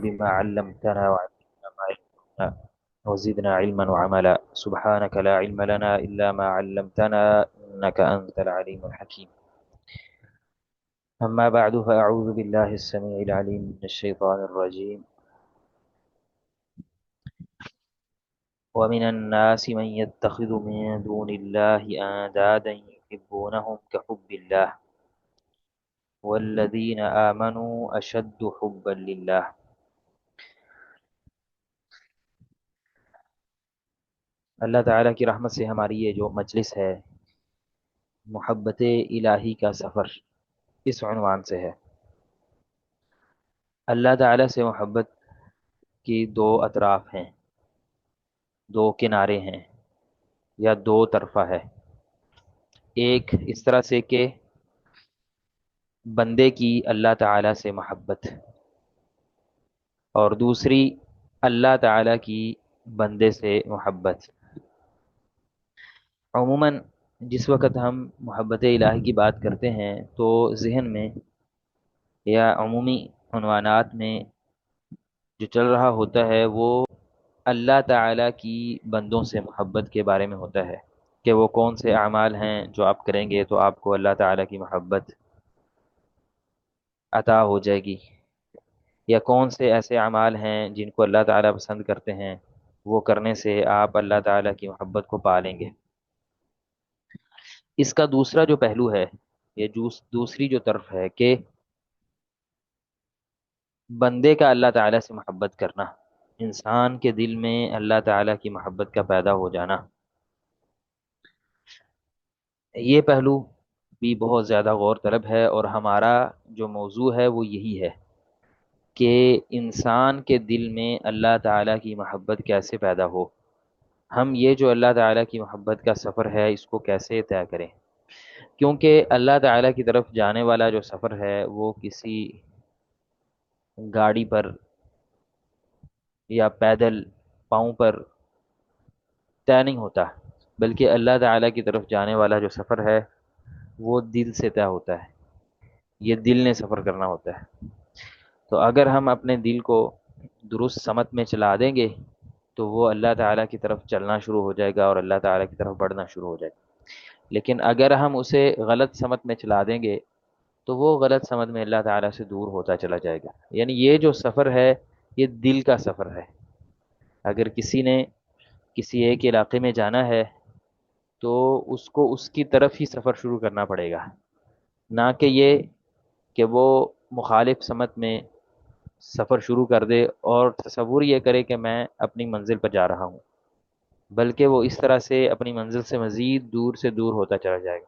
بما علمتنا وعلمنا ما ينفعنا وزدنا علما وعملا سبحانك لا علم لنا إلا ما علمتنا إنك أنت العليم الحكيم. أما بعد فأعوذ بالله السميع العليم من الشيطان الرجيم. ومن الناس من يتخذ من دون الله أندادا يحبونهم كحب الله والذين آمنوا أشد حبا لله. اللہ تعالیٰ کی رحمت سے ہماری یہ جو مجلس ہے محبت الہی کا سفر اس عنوان سے ہے۔ اللہ تعالیٰ سے محبت کی دو اطراف ہیں، دو کنارے ہیں یا دو طرفہ ہے۔ ایک اس طرح سے کہ بندے کی اللہ تعالیٰ سے محبت، اور دوسری اللہ تعالیٰ کی بندے سے محبت۔ عموماً جس وقت ہم محبت الہی کی بات کرتے ہیں تو ذہن میں یا عمومی عنوانات میں جو چل رہا ہوتا ہے وہ اللہ تعالیٰ کی بندوں سے محبت کے بارے میں ہوتا ہے کہ وہ کون سے اعمال ہیں جو آپ کریں گے تو آپ کو اللہ تعالیٰ کی محبت عطا ہو جائے گی، یا کون سے ایسے اعمال ہیں جن کو اللہ تعالیٰ پسند کرتے ہیں، وہ کرنے سے آپ اللہ تعالیٰ کی محبت کو پا لیں گے۔ اس کا دوسرا جو پہلو ہے، یہ دوسری جو طرف ہے کہ بندے کا اللہ تعالیٰ سے محبت کرنا، انسان کے دل میں اللہ تعالیٰ کی محبت کا پیدا ہو جانا، یہ پہلو بھی بہت زیادہ غور طلب ہے، اور ہمارا جو موضوع ہے وہ یہی ہے کہ انسان کے دل میں اللہ تعالیٰ کی محبت کیسے پیدا ہو، ہم یہ جو اللہ تعالیٰ کی محبت کا سفر ہے اس کو کیسے طے کریں۔ کیونکہ اللہ تعالیٰ کی طرف جانے والا جو سفر ہے وہ کسی گاڑی پر یا پیدل پاؤں پر طے نہیں ہوتا، بلکہ اللہ تعالیٰ کی طرف جانے والا جو سفر ہے وہ دل سے طے ہوتا ہے، یہ دل نے سفر کرنا ہوتا ہے۔ تو اگر ہم اپنے دل کو درست سمت میں چلا دیں گے تو وہ اللہ تعالیٰ کی طرف چلنا شروع ہو جائے گا اور اللہ تعالیٰ کی طرف بڑھنا شروع ہو جائے گا۔ لیکن اگر ہم اسے غلط سمت میں چلا دیں گے تو وہ غلط سمت میں اللہ تعالیٰ سے دور ہوتا چلا جائے گا۔ یعنی یہ جو سفر ہے یہ دل کا سفر ہے۔ اگر کسی نے کسی ایک علاقے میں جانا ہے تو اس کو اس کی طرف ہی سفر شروع کرنا پڑے گا، نہ کہ یہ کہ وہ مخالف سمت میں سفر شروع کر دے اور تصور یہ کرے کہ میں اپنی منزل پر جا رہا ہوں، بلکہ وہ اس طرح سے اپنی منزل سے مزید دور سے دور ہوتا چلا جائے گا۔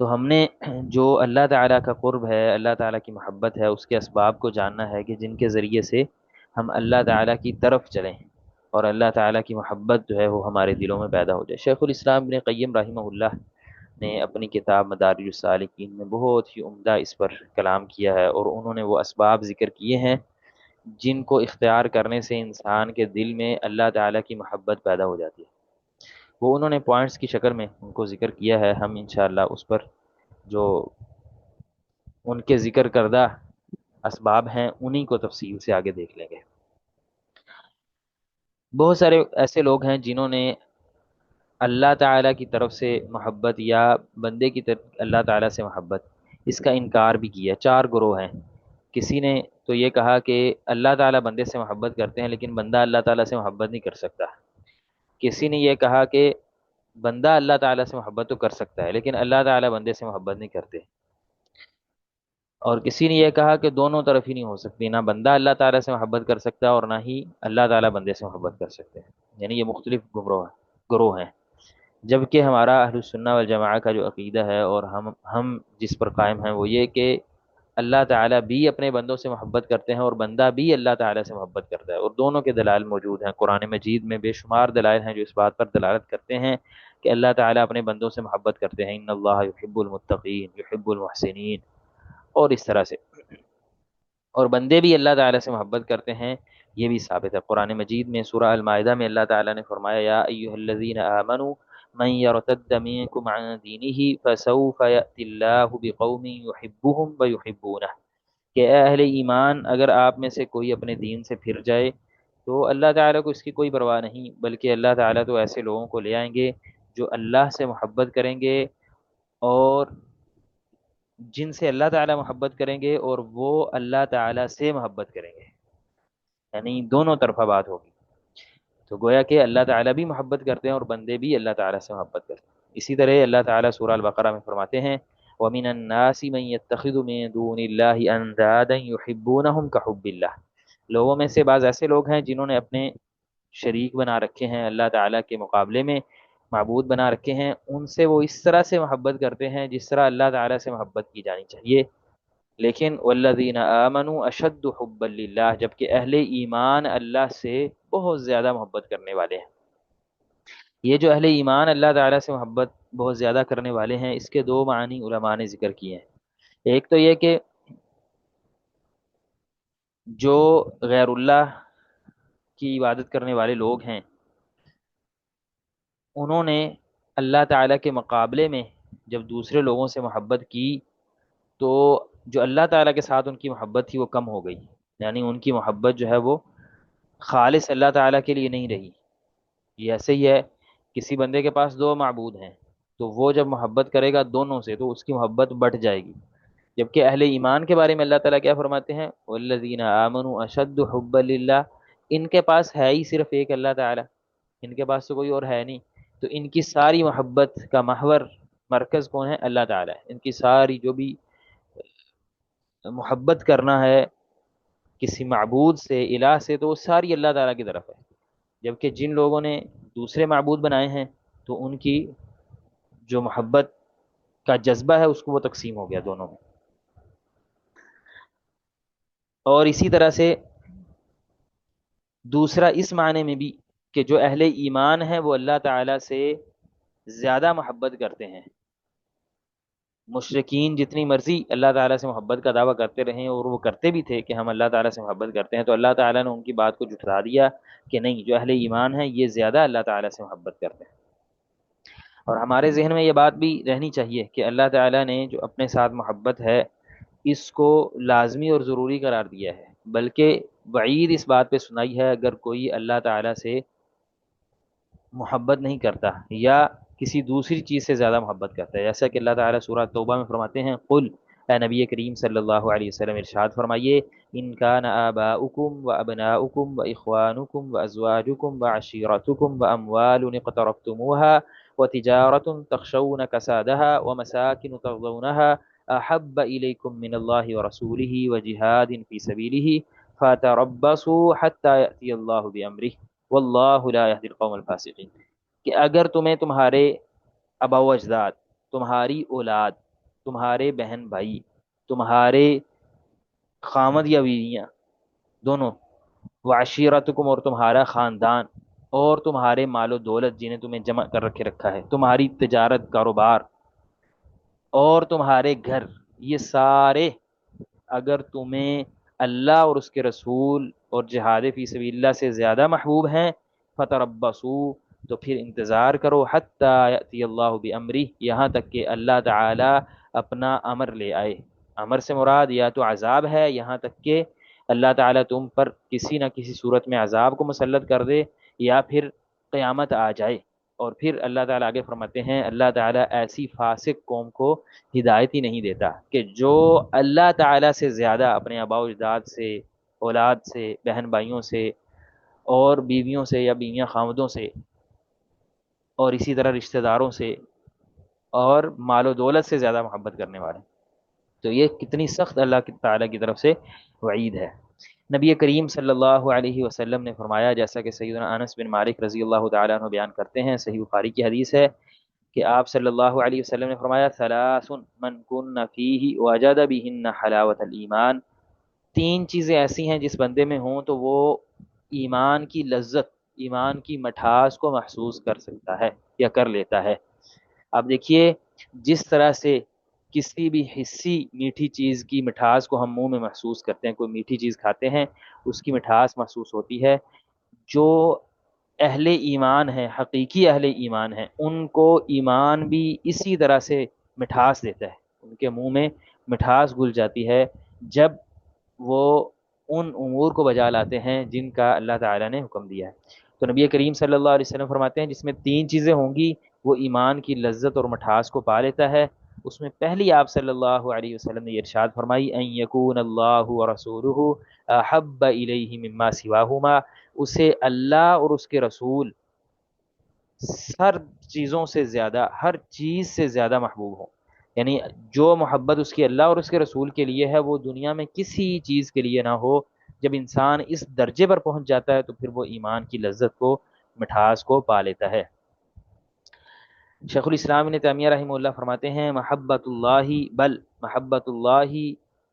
تو ہم نے جو اللہ تعالیٰ کا قرب ہے، اللہ تعالیٰ کی محبت ہے، اس کے اسباب کو جاننا ہے کہ جن کے ذریعے سے ہم اللہ تعالیٰ کی طرف چلیں اور اللہ تعالیٰ کی محبت جو ہے وہ ہمارے دلوں میں پیدا ہو جائے۔ شیخ الاسلام ابن قیم رحمہ اللہ نے اپنی کتاب مدارج السالکین میں بہت ہی عمدہ اس پر کلام کیا ہے، اور انہوں نے وہ اسباب ذکر کیے ہیں جن کو اختیار کرنے سے انسان کے دل میں اللہ تعالیٰ کی محبت پیدا ہو جاتی ہے۔ وہ انہوں نے پوائنٹس کی شکل میں ان کو ذکر کیا ہے، ہم انشاءاللہ اس پر جو ان کے ذکر کردہ اسباب ہیں انہی کو تفصیل سے آگے دیکھ لیں گے۔ بہت سارے ایسے لوگ ہیں جنہوں نے اللہ تعالیٰ کی طرف سے محبت یا بندے کی طرف اللہ تعالیٰ سے محبت اس کا انکار بھی کیا۔ چار گروہ ہیں۔ کسی نے تو یہ کہا کہ اللہ تعالیٰ بندے سے محبت کرتے ہیں لیکن بندہ اللہ تعالیٰ سے محبت نہیں کر سکتا۔ کسی نے یہ کہا کہ بندہ اللہ تعالیٰ سے محبت تو کر سکتا ہے لیکن اللہ تعالیٰ بندے سے محبت نہیں کرتے، اور کسی نے یہ کہا کہ دونوں طرف ہی نہیں ہو سکتی، نہ بندہ اللہ تعالیٰ سے محبت کر سکتا اور نہ ہی اللہ تعالیٰ بندے سے محبت کر سکتے ہیں۔ یعنی یہ مختلف گروہ ہیں، جبکہ ہمارا اہل السنہ والجماعہ کا جو عقیدہ ہے اور ہم جس پر قائم ہیں وہ یہ کہ اللہ تعالیٰ بھی اپنے بندوں سے محبت کرتے ہیں اور بندہ بھی اللہ تعالیٰ سے محبت کرتا ہے، اور دونوں کے دلائل موجود ہیں۔ قرآن مجید میں بے شمار دلائل ہیں جو اس بات پر دلالت کرتے ہیں کہ اللہ تعالیٰ اپنے بندوں سے محبت کرتے ہیں۔ ان اللہ یحب المتقین یحب المحسنین، اور اس طرح سے، اور بندے بھی اللہ تعالیٰ سے محبت کرتے ہیں، یہ بھی ثابت ہے۔ قرآن مجید میں سورہ المائدہ میں اللہ تعالیٰ نے فرمایا یا ایھا الذین آمنوا من یرتد منکم عن دینہ فسوف یأتی اللہ بقوم یحبهم ویحبونہ۔ کہ اے اہل ایمان، اگر آپ میں سے کوئی اپنے دین سے پھر جائے تو اللہ تعالیٰ کو اس کی کوئی پرواہ نہیں، بلکہ اللہ تعالیٰ تو ایسے لوگوں کو لے آئیں گے جو اللہ سے محبت کریں گے، اور جن سے اللہ تعالیٰ محبت کریں گے اور وہ اللہ تعالیٰ سے محبت کریں گے، یعنی دونوں طرفہ بات ہوگی۔ تو گویا کہ اللہ تعالیٰ بھی محبت کرتے ہیں اور بندے بھی اللہ تعالیٰ سے محبت کرتے ہیں۔ اسی طرح اللہ تعالیٰ سورہ البقرہ میں فرماتے ہیں وَمِنَ النَّاسِ مَن يَتَّخِذُ مِن دُونِ اللَّهِ أَندَادًا يُحِبُّونَهُمْ كَحُبِّ اللَّهِ، لوگوں میں سے بعض ایسے لوگ ہیں جنہوں نے اپنے شریک بنا رکھے ہیں اللہ تعالیٰ کے مقابلے میں، معبود بنا رکھے ہیں، ان سے وہ اس طرح سے محبت کرتے ہیں جس طرح اللہ تعالیٰ سے محبت کی جانی چاہیے۔ لیکن والذین آمنوا اشد حبا للہ، جبکہ اہل ایمان اللہ سے بہت زیادہ محبت کرنے والے ہیں۔ یہ جو اہل ایمان اللہ تعالیٰ سے محبت بہت زیادہ کرنے والے ہیں، اس کے دو معنی علماء نے ذکر کیے ہیں۔ ایک تو یہ کہ جو غیر اللہ کی عبادت کرنے والے لوگ ہیں، انہوں نے اللہ تعالیٰ کے مقابلے میں جب دوسرے لوگوں سے محبت کی تو جو اللہ تعالیٰ کے ساتھ ان کی محبت تھی وہ کم ہو گئی، یعنی ان کی محبت جو ہے وہ خالص اللہ تعالیٰ کے لیے نہیں رہی۔ یہ ایسے ہی ہے، کسی بندے کے پاس دو معبود ہیں تو وہ جب محبت کرے گا دونوں سے تو اس کی محبت بڑھ جائے گی، جبکہ اہل ایمان کے بارے میں اللہ تعالیٰ کیا فرماتے ہیں والذین آمنوا اشد حبا للہ، ان کے پاس ہے ہی صرف ایک اللہ تعالیٰ، ان کے پاس تو کوئی اور ہے نہیں، تو ان کی ساری محبت کا محور مرکز کون ہے؟ اللہ تعالیٰ ہے۔ ان کی ساری جو بھی محبت کرنا ہے کسی معبود سے، الہ سے، تو وہ ساری اللہ تعالیٰ کی طرف ہے، جبکہ جن لوگوں نے دوسرے معبود بنائے ہیں تو ان کی جو محبت کا جذبہ ہے اس کو وہ تقسیم ہو گیا دونوں میں۔ اور اسی طرح سے دوسرا اس معنی میں بھی کہ جو اہل ایمان ہیں وہ اللہ تعالیٰ سے زیادہ محبت کرتے ہیں۔ مشرکین جتنی مرضی اللہ تعالیٰ سے محبت کا دعویٰ کرتے رہیں، اور وہ کرتے بھی تھے کہ ہم اللہ تعالیٰ سے محبت کرتے ہیں، تو اللہ تعالیٰ نے ان کی بات کو جھٹلا دیا کہ نہیں، جو اہل ایمان ہیں یہ زیادہ اللہ تعالیٰ سے محبت کرتے ہیں۔ اور ہمارے ذہن میں یہ بات بھی رہنی چاہیے کہ اللہ تعالیٰ نے جو اپنے ساتھ محبت ہے اس کو لازمی اور ضروری قرار دیا ہے، بلکہ وعید اس بات پہ سنائی ہے اگر کوئی اللہ تعالیٰ سے محبت نہیں کرتا یا کسی دوسری چیز سے زیادہ محبت کرتا ہے، جیسا کہ اللہ تعالیٰ سورہ توبہ میں فرماتے ہیں قل، اے نبی کریم صلی اللہ علیہ وسلم ارشاد فرمائیے ان کان آباؤکم و ابناؤکم و اخوانکم و ازواجکم و عشیرتکم و اموال اقترفتموها و تجارت تخشون کسادها و مساکن ترضونها احب الیکم من اللہ و رسولہ و جہاد فی سبیلہ فتربصوا حتی یأتی اللہ بامرہ واللہ لا یہدی القوم الفاسقین، کہ اگر تمہیں تمہارے آبا و اجداد، تمہاری اولاد، تمہارے بہن بھائی، تمہارے خامد یا بیویاں دونوں، وعشیرتکم اور تمہارا خاندان، اور تمہارے مال و دولت جنہیں تمہیں جمع کر رکھے رکھا ہے، تمہاری تجارت کاروبار اور تمہارے گھر، یہ سارے اگر تمہیں اللہ اور اس کے رسول اور جہاد فی سبیل اللہ سے زیادہ محبوب ہیں فتربصوا، تو پھر انتظار کرو حتی یأتی اللہ بامرہ، یہاں تک کہ اللہ تعالی اپنا امر لے آئے۔ امر سے مراد یا تو عذاب ہے، یہاں تک کہ اللہ تعالیٰ تم پر کسی نہ کسی صورت میں عذاب کو مسلط کر دے، یا پھر قیامت آ جائے۔ اور پھر اللہ تعالیٰ آگے فرماتے ہیں اللہ تعالیٰ ایسی فاسق قوم کو ہدایت ہی نہیں دیتا کہ جو اللہ تعالیٰ سے زیادہ اپنے آباء و اجداد سے، اولاد سے، بہن بھائیوں سے اور بیویوں سے یا بیویاں خامدوں سے اور اسی طرح رشتہ داروں سے اور مال و دولت سے زیادہ محبت کرنے والے، تو یہ کتنی سخت اللہ تعالیٰ کی طرف سے وعید ہے۔ نبی کریم صلی اللہ علیہ وسلم نے فرمایا، جیسا کہ سیدنا انس بن مالک رضی اللہ تعالیٰ عنہ بیان کرتے ہیں، صحیح بخاری کی حدیث ہے کہ آپ صلی اللہ علیہ وسلم نے فرمایا ثلاث من کن فیہ وجد بہن حلاوت الایمان، تین چیزیں ایسی ہیں جس بندے میں ہوں تو وہ ایمان کی لذت، ایمان کی مٹھاس کو محسوس کر سکتا ہے یا کر لیتا ہے۔ اب دیکھیے جس طرح سے کسی بھی حصی میٹھی چیز کی مٹھاس کو ہم منہ میں محسوس کرتے ہیں، کوئی میٹھی چیز کھاتے ہیں اس کی مٹھاس محسوس ہوتی ہے، جو اہل ایمان ہیں، حقیقی اہل ایمان ہیں، ان کو ایمان بھی اسی طرح سے مٹھاس دیتا ہے، ان کے منہ میں مٹھاس گھل جاتی ہے جب وہ ان امور کو بجا لاتے ہیں جن کا اللہ تعالیٰ نے حکم دیا ہے۔ تو نبی کریم صلی اللہ علیہ وسلم فرماتے ہیں جس میں تین چیزیں ہوں گی وہ ایمان کی لذت اور مٹھاس کو پا لیتا ہے۔ اس میں پہلی آپ صلی اللہ علیہ وسلم نے یہ ارشاد فرمائی ان یکون اللہ ورسولہ احب الیہ مما سواہما، اسے اللہ اور اس کے رسول ہر چیزوں سے زیادہ، ہر چیز سے زیادہ محبوب ہو، یعنی جو محبت اس کی اللہ اور اس کے رسول کے لیے ہے وہ دنیا میں کسی چیز کے لیے نہ ہو۔ جب انسان اس درجے پر پہنچ جاتا ہے تو پھر وہ ایمان کی لذت کو، مٹھاس کو پا لیتا ہے۔ شیخ الاسلام ابن تیمیہ رحمہ اللہ فرماتے ہیں محبت اللہ، بل محبت اللہ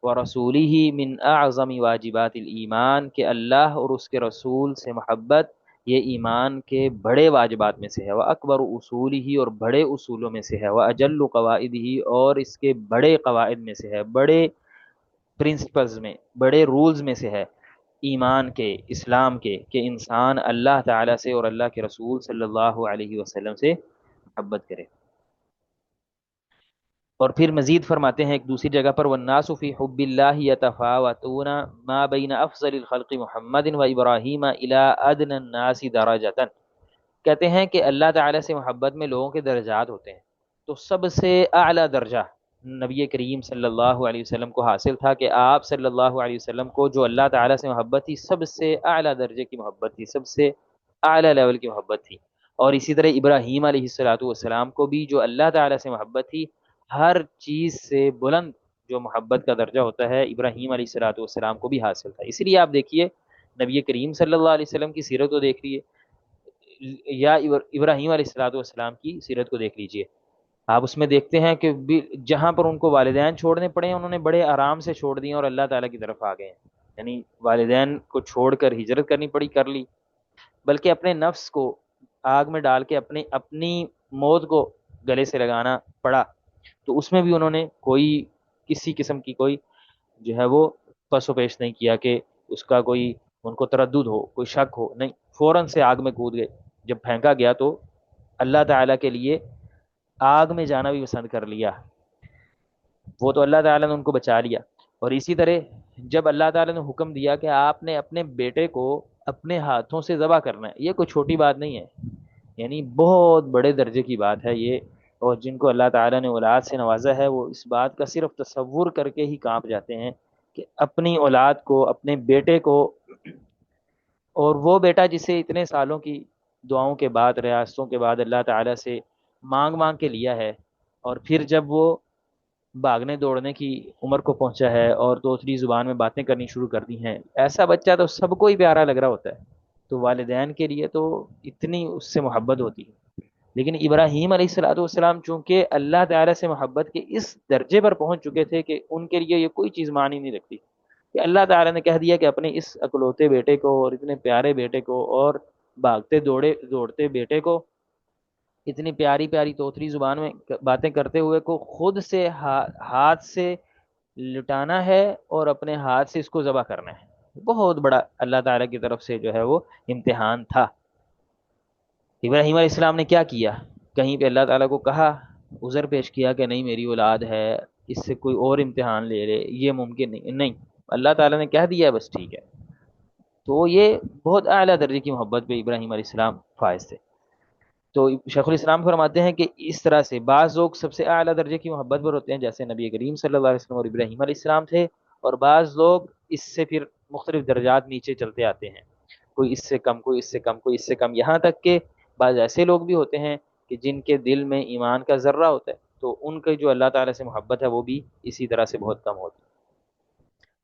و رسولہ من اعظم واجبات الایمان، کہ اللہ اور اس کے رسول سے محبت یہ ایمان کے بڑے واجبات میں سے ہے، وہ اکبر اصول ہی، اور بڑے اصولوں میں سے ہے، وہ اجل قواعد ہی، اور اس کے بڑے قواعد میں سے ہے، بڑے پرنسپلز میں، بڑے رولز میں سے ہے ایمان کے، اسلام کے، کہ انسان اللہ تعالیٰ سے اور اللہ کے رسول صلی اللہ علیہ وسلم سے محبت کرے۔ اور پھر مزید فرماتے ہیں ایک دوسری جگہ پر والناس فی حب اللہ یتفاوتون ما بین افضل الخلق محمد و ابراہیم الی ادنى الناس درجۃ، کہتے ہیں کہ اللہ تعالیٰ سے محبت میں لوگوں کے درجات ہوتے ہیں، تو سب سے اعلیٰ درجہ نبی کریم صلی اللہ علیہ وسلم کو حاصل تھا کہ آپ صلی اللہ علیہ وسلم کو جو اللہ تعالیٰ سے محبت تھی سب سے اعلیٰ درجے کی محبت تھی، سب سے اعلیٰ لیول کی محبت تھی۔ اور اسی طرح ابراہیم علیہ الصلوۃ والسلام کو بھی جو اللہ تعالیٰ سے محبت تھی، ہر چیز سے بلند جو محبت کا درجہ ہوتا ہے ابراہیم علیہ الصلوۃ والسلام کو بھی حاصل تھا۔ اسی لیے آپ دیکھیے نبی کریم صلی اللہ علیہ وسلم کی سیرت کو دیکھ لیے، یا ابراہیم علیہ الصلوۃ والسلام کی سیرت کو دیکھ لیجئے، آپ اس میں دیکھتے ہیں کہ جہاں پر ان کو والدین چھوڑنے پڑے ہیں انہوں نے بڑے آرام سے چھوڑ دیے اور اللہ تعالیٰ کی طرف آ گئے ہیں، یعنی والدین کو چھوڑ کر ہجرت کرنی پڑی، کر لی، بلکہ اپنے نفس کو آگ میں ڈال کے اپنی موت کو گلے سے لگانا پڑا، تو اس میں بھی انہوں نے کوئی کسی قسم کی کوئی جو ہے وہ پس و پیش نہیں کیا کہ اس کا کوئی ان کو تردد ہو، کوئی شک ہو، نہیں، فوراً سے آگ میں کود گئے، جب پھینکا گیا تو اللہ تعالیٰ کے لیے آگ میں جانا بھی پسند کر لیا، وہ تو اللہ تعالیٰ نے ان کو بچا لیا۔ اور اسی طرح جب اللہ تعالیٰ نے حکم دیا کہ آپ نے اپنے بیٹے کو اپنے ہاتھوں سے ذبح کرنا ہے، یہ کوئی چھوٹی بات نہیں ہے، یعنی بہت بڑے درجے کی بات ہے یہ، اور جن کو اللہ تعالیٰ نے اولاد سے نوازا ہے وہ اس بات کا صرف تصور کر کے ہی کانپ جاتے ہیں کہ اپنی اولاد کو، اپنے بیٹے کو، اور وہ بیٹا جسے اتنے سالوں کی دعاؤں کے بعد، ریاستوں کے بعد اللہ تعالیٰ سے مانگ مانگ کے لیا ہے، اور پھر جب وہ بھاگنے دوڑنے کی عمر کو پہنچا ہے اور دوسری زبان میں باتیں کرنی شروع کر دی ہیں، ایسا بچہ تو سب کو ہی پیارا لگ رہا ہوتا ہے، تو والدین کے لیے تو اتنی اس سے محبت ہوتی ہے۔ لیکن ابراہیم علیہ الصلوۃ والسلام چونکہ اللہ تعالیٰ سے محبت کے اس درجے پر پہنچ چکے تھے کہ ان کے لیے یہ کوئی چیز معنی نہیں رکھتی کہ اللہ تعالیٰ نے کہہ دیا کہ اپنے اس اکلوتے بیٹے کو اور اتنے پیارے بیٹے کو اور بھاگتے دوڑتے بیٹے کو اتنی پیاری پیاری توتری زبان میں باتیں کرتے ہوئے کو خود سے ہاتھ سے لٹانا ہے اور اپنے ہاتھ سے اس کو ذبح کرنا ہے، بہت بڑا اللہ تعالیٰ کی طرف سے جو ہے وہ امتحان تھا۔ ابراہیم علیہ السلام نے کیا کیا، کہیں پہ اللہ تعالیٰ کو کہا، عذر پیش کیا کہ نہیں میری اولاد ہے، اس سے کوئی اور امتحان لے لے، یہ ممکن نہیں، نہیں، اللہ تعالیٰ نے کہہ دیا ہے بس ٹھیک ہے۔ تو یہ بہت اعلیٰ درجے کی محبت پہ ابراہیم علیہ السلام فائز تھے۔ تو شیخ الاسلام فرماتے ہیں کہ اس طرح سے بعض لوگ سب سے اعلیٰ درجے کی محبت پر ہوتے ہیں جیسے نبی کریم صلی اللہ علیہ وسلم اور ابراہیم علیہ السلام تھے، اور بعض لوگ اس سے پھر مختلف درجات نیچے چلتے آتے ہیں، کوئی اس سے کم، کوئی اس سے کم، کوئی اس سے کم، یہاں تک کہ بعض ایسے لوگ بھی ہوتے ہیں کہ جن کے دل میں ایمان کا ذرہ ہوتا ہے تو ان کے جو اللہ تعالیٰ سے محبت ہے وہ بھی اسی طرح سے بہت کم ہوتی ہے۔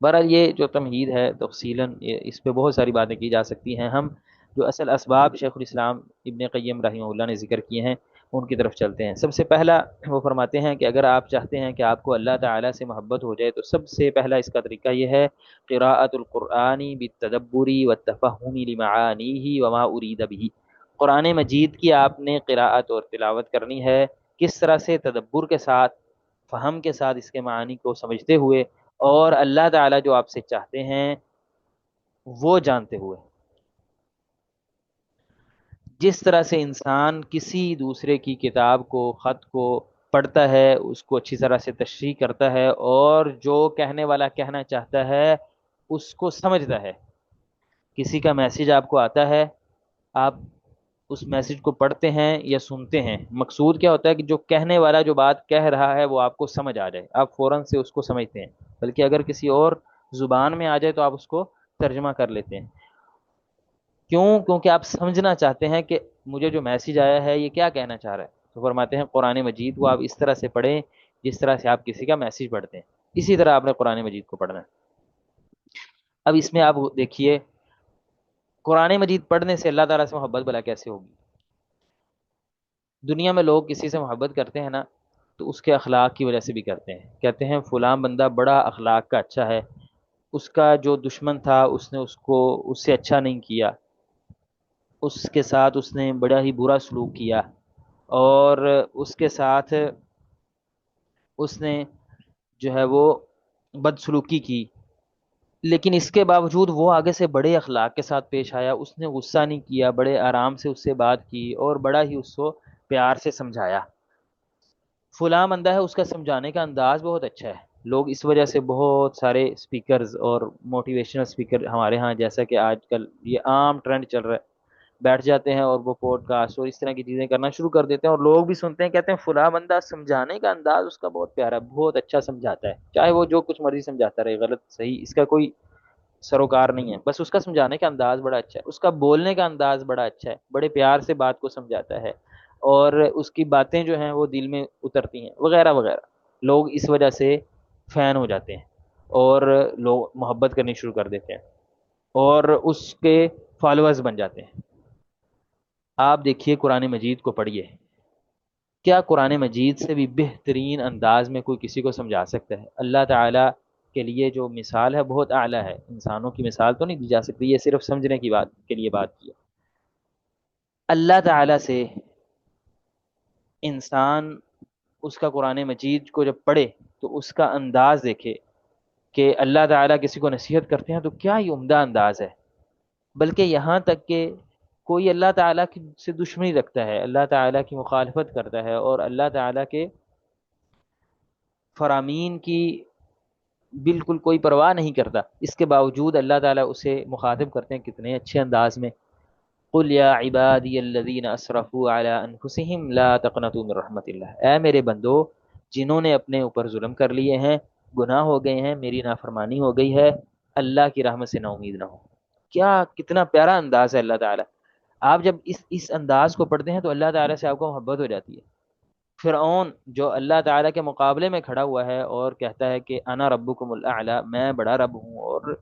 بہرحال یہ جو تمہید ہے تفصیلاً اس پہ بہت ساری باتیں کی جا سکتی ہیں، ہم جو اصل اسباب شیخ الاسلام ابن قیم رحمہ اللہ نے ذکر کیے ہیں ان کی طرف چلتے ہیں۔ سب سے پہلا وہ فرماتے ہیں کہ اگر آپ چاہتے ہیں کہ آپ کو اللہ تعالیٰ سے محبت ہو جائے تو سب سے پہلا اس کا طریقہ یہ ہے قراءۃ القرآن بالتدبر والتفہم لمعانیہ وما ارید بہ، قرآن مجید کی آپ نے قراءت اور تلاوت کرنی ہے، کس طرح سے؟ تدبر کے ساتھ، فہم کے ساتھ، اس کے معانی کو سمجھتے ہوئے، اور اللہ تعالیٰ جو آپ سے چاہتے ہیں وہ جانتے ہوئے۔ جس طرح سے انسان کسی دوسرے کی کتاب کو، خط کو پڑھتا ہے، اس کو اچھی طرح سے تشریح کرتا ہے، اور جو کہنے والا کہنا چاہتا ہے اس کو سمجھتا ہے. کسی کا میسج آپ کو آتا ہے، آپ اس میسج کو پڑھتے ہیں یا سنتے ہیں، مقصود کیا ہوتا ہے کہ جو کہنے والا جو بات کہہ رہا ہے وہ آپ کو سمجھ آ جائے، آپ فوراً سے اس کو سمجھتے ہیں. بلکہ اگر کسی اور زبان میں آ جائے تو آپ اس کو ترجمہ کر لیتے ہیں. کیوں؟ کیونکہ آپ سمجھنا چاہتے ہیں کہ مجھے جو میسج آیا ہے یہ کیا کہنا چاہ رہا ہے. تو فرماتے ہیں قرآن مجید کو آپ اس طرح سے پڑھیں جس طرح سے آپ کسی کا میسج پڑھتے ہیں، اسی طرح آپ نے قرآن مجید کو پڑھنا ہے. اب اس میں آپ دیکھیے، قرآن مجید پڑھنے سے اللہ تعالیٰ سے محبت بلا کیسے ہوگی؟ دنیا میں لوگ کسی سے محبت کرتے ہیں نا، تو اس کے اخلاق کی وجہ سے بھی کرتے ہیں. کہتے ہیں فلاں بندہ بڑا اخلاق کا اچھا ہے، اس کا جو دشمن تھا اس نے اس سے اچھا نہیں کیا، اس کے ساتھ اس نے بڑا ہی برا سلوک کیا، اور اس کے ساتھ اس نے جو ہے وہ بدسلوکی کی. لیکن اس کے باوجود وہ آگے سے بڑے اخلاق کے ساتھ پیش آیا، اس نے غصہ نہیں کیا، بڑے آرام سے اس سے بات کی اور بڑا ہی اس کو پیار سے سمجھایا. فلاں بندہ ہے، اس کا سمجھانے کا انداز بہت اچھا ہے. لوگ اس وجہ سے بہت سارے اسپیکرز اور موٹیویشنل اسپیکر ہمارے ہاں، جیسا کہ آج کل یہ عام ٹرینڈ چل رہا ہے، بیٹھ جاتے ہیں اور وہ پوڈ کاسٹ اور اس طرح کی چیزیں کرنا شروع کر دیتے ہیں، اور لوگ بھی سنتے ہیں، کہتے ہیں فلاں بندہ سمجھانے کا انداز اس کا بہت پیارا ہے، بہت اچھا سمجھاتا ہے. چاہے وہ جو کچھ مرضی سمجھاتا رہے، غلط صحیح اس کا کوئی سروکار نہیں ہے، بس اس کا سمجھانے کا انداز بڑا اچھا ہے، اس کا بولنے کا انداز بڑا اچھا ہے، بڑے پیار سے بات کو سمجھاتا ہے، اور اس کی باتیں جو ہیں وہ دل میں اترتی ہیں وغیرہ وغیرہ. لوگ اس وجہ سے فین ہو جاتے ہیں اور لوگ محبت کرنی شروع کر دیتے ہیں اور اس کے فالوورز بن جاتے ہیں. آپ دیکھیے قرآن مجید کو پڑھیے، کیا قرآن مجید سے بھی بہترین انداز میں کوئی کسی کو سمجھا سکتا ہے؟ اللہ تعالیٰ کے لیے جو مثال ہے بہت اعلیٰ ہے، انسانوں کی مثال تو نہیں دی جا سکتی، یہ صرف سمجھنے کی بات کے لیے بات کی ہے. اللہ تعالیٰ سے انسان اس کا قرآن مجید کو جب پڑھے تو اس کا انداز دیکھے کہ اللہ تعالیٰ کسی کو نصیحت کرتے ہیں تو کیا ہی عمدہ انداز ہے. بلکہ یہاں تک کہ کوئی اللہ تعالیٰ کی سے دشمنی رکھتا ہے، اللہ تعالیٰ کی مخالفت کرتا ہے اور اللہ تعالیٰ کے فرامین کی بالکل کوئی پرواہ نہیں کرتا، اس کے باوجود اللہ تعالیٰ اسے مخاطب کرتے ہیں کتنے اچھے انداز میں. قل یا عبادی الذین اسرفوا علی انفسہم لا تقنطوا من رحمت اللہ، اے میرے بندو جنہوں نے اپنے اوپر ظلم کر لیے ہیں، گناہ ہو گئے ہیں، میری نافرمانی ہو گئی ہے، اللہ کی رحمت سے نا امید نہ ہو. کیا کتنا پیارا انداز ہے اللہ تعالیٰ. آپ جب اس انداز کو پڑھتے ہیں تو اللہ تعالیٰ سے آپ کو محبت ہو جاتی ہے. فرعون جو اللہ تعالیٰ کے مقابلے میں کھڑا ہوا ہے اور کہتا ہے کہ انا ربکم الاعلی، میں بڑا رب ہوں، اور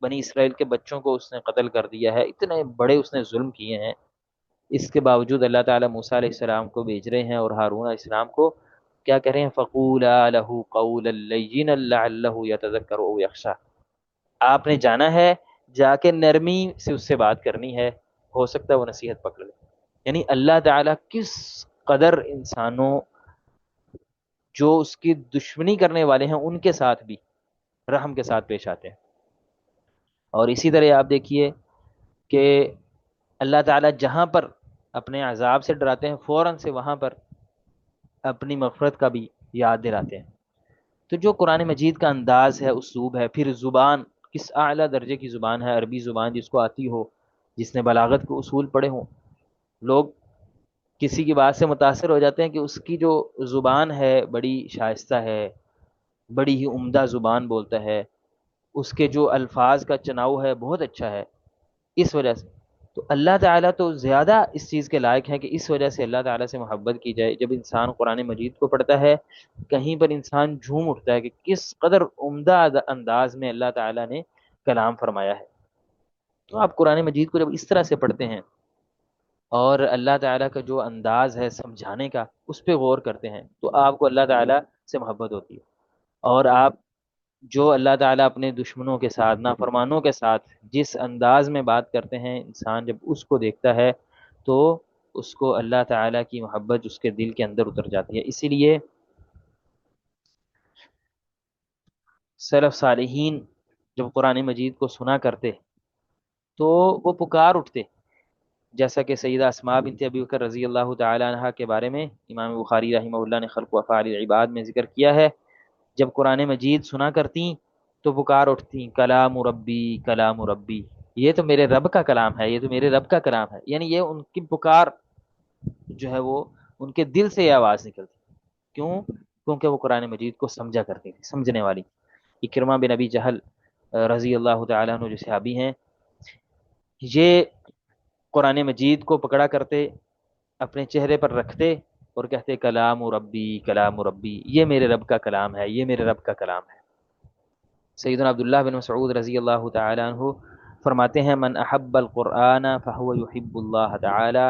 بنی اسرائیل کے بچوں کو اس نے قتل کر دیا ہے، اتنے بڑے اس نے ظلم کیے ہیں، اس کے باوجود اللہ تعالیٰ موسیٰ علیہ السلام کو بھیج رہے ہیں اور ہارون علیہ السلام کو کیا کہہ رہے ہیں؟ فَقُولَا لَهُ قَوْلًا لَيِّنًا لَعَلَّهُ يَتَذَكَّرُ أَوْ يَخْشَىٰ. آپ نے جانا ہے، جا کے نرمی سے اس سے بات کرنی ہے، ہو سکتا ہے وہ نصیحت پکڑ لے. یعنی اللہ تعالیٰ کس قدر انسانوں جو اس کی دشمنی کرنے والے ہیں ان کے ساتھ بھی رحم کے ساتھ پیش آتے ہیں. اور اسی طرح آپ دیکھیے کہ اللہ تعالیٰ جہاں پر اپنے عذاب سے ڈراتے ہیں فوراً سے وہاں پر اپنی مغفرت کا بھی یاد دلاتے ہیں. تو جو قرآن مجید کا انداز ہے، اسلوب ہے، پھر زبان کس اعلیٰ درجے کی زبان ہے، عربی زبان جس کو آتی ہو، جس نے بلاغت کے اصول پڑھے ہوں. لوگ کسی کی بات سے متاثر ہو جاتے ہیں کہ اس کی جو زبان ہے بڑی شائستہ ہے، بڑی ہی عمدہ زبان بولتا ہے، اس کے جو الفاظ کا چناؤ ہے بہت اچھا ہے. اس وجہ سے تو اللہ تعالیٰ تو زیادہ اس چیز کے لائق ہیں کہ اس وجہ سے اللہ تعالیٰ سے محبت کی جائے. جب انسان قرآن مجید کو پڑھتا ہے کہیں پر انسان جھوم اٹھتا ہے کہ کس قدر عمدہ انداز میں اللہ تعالیٰ نے کلام فرمایا ہے. تو آپ قرآن مجید کو جب اس طرح سے پڑھتے ہیں اور اللہ تعالیٰ کا جو انداز ہے سمجھانے کا اس پہ غور کرتے ہیں تو آپ کو اللہ تعالیٰ سے محبت ہوتی ہے. اور آپ جو اللہ تعالیٰ اپنے دشمنوں کے ساتھ، نافرمانوں کے ساتھ جس انداز میں بات کرتے ہیں، انسان جب اس کو دیکھتا ہے تو اس کو اللہ تعالیٰ کی محبت اس کے دل کے اندر اتر جاتی ہے. اسی لیے سلف صالحین جب قرآن مجید کو سنا کرتے تو وہ پکار اٹھتے، جیسا کہ سیدہ اسماء بنت ابی بکر رضی اللہ تعالی عنہ کے بارے میں امام بخاری رحمہ اللہ نے خلق و افعال العباد میں ذکر کیا ہے. جب قرآن مجید سنا کرتی تو پکار اٹھتی کلام ربی کلام ربی، یہ تو میرے رب کا کلام ہے، یہ تو میرے رب کا کلام ہے، یعنی یہ ان کی پکار جو ہے وہ ان کے دل سے یہ آواز نکلتی. کیوں؟ کیونکہ وہ قرآن مجید کو سمجھا کرتی تھی، سمجھنے والی. اکرمہ بن ابی جہل رضی اللہ تعالیٰ عنہ جو صحابی ہیں، یہ قرآن مجید کو پکڑا کرتے، اپنے چہرے پر رکھتے اور کہتے کلام ربی کلام ربی، یہ میرے رب کا کلام ہے، یہ میرے رب کا کلام ہے. سیدنا عبداللہ بن مسعود رضی اللہ تعالی عنہ فرماتے ہیں من احب القرآن فہو یحب اللہ تعالی،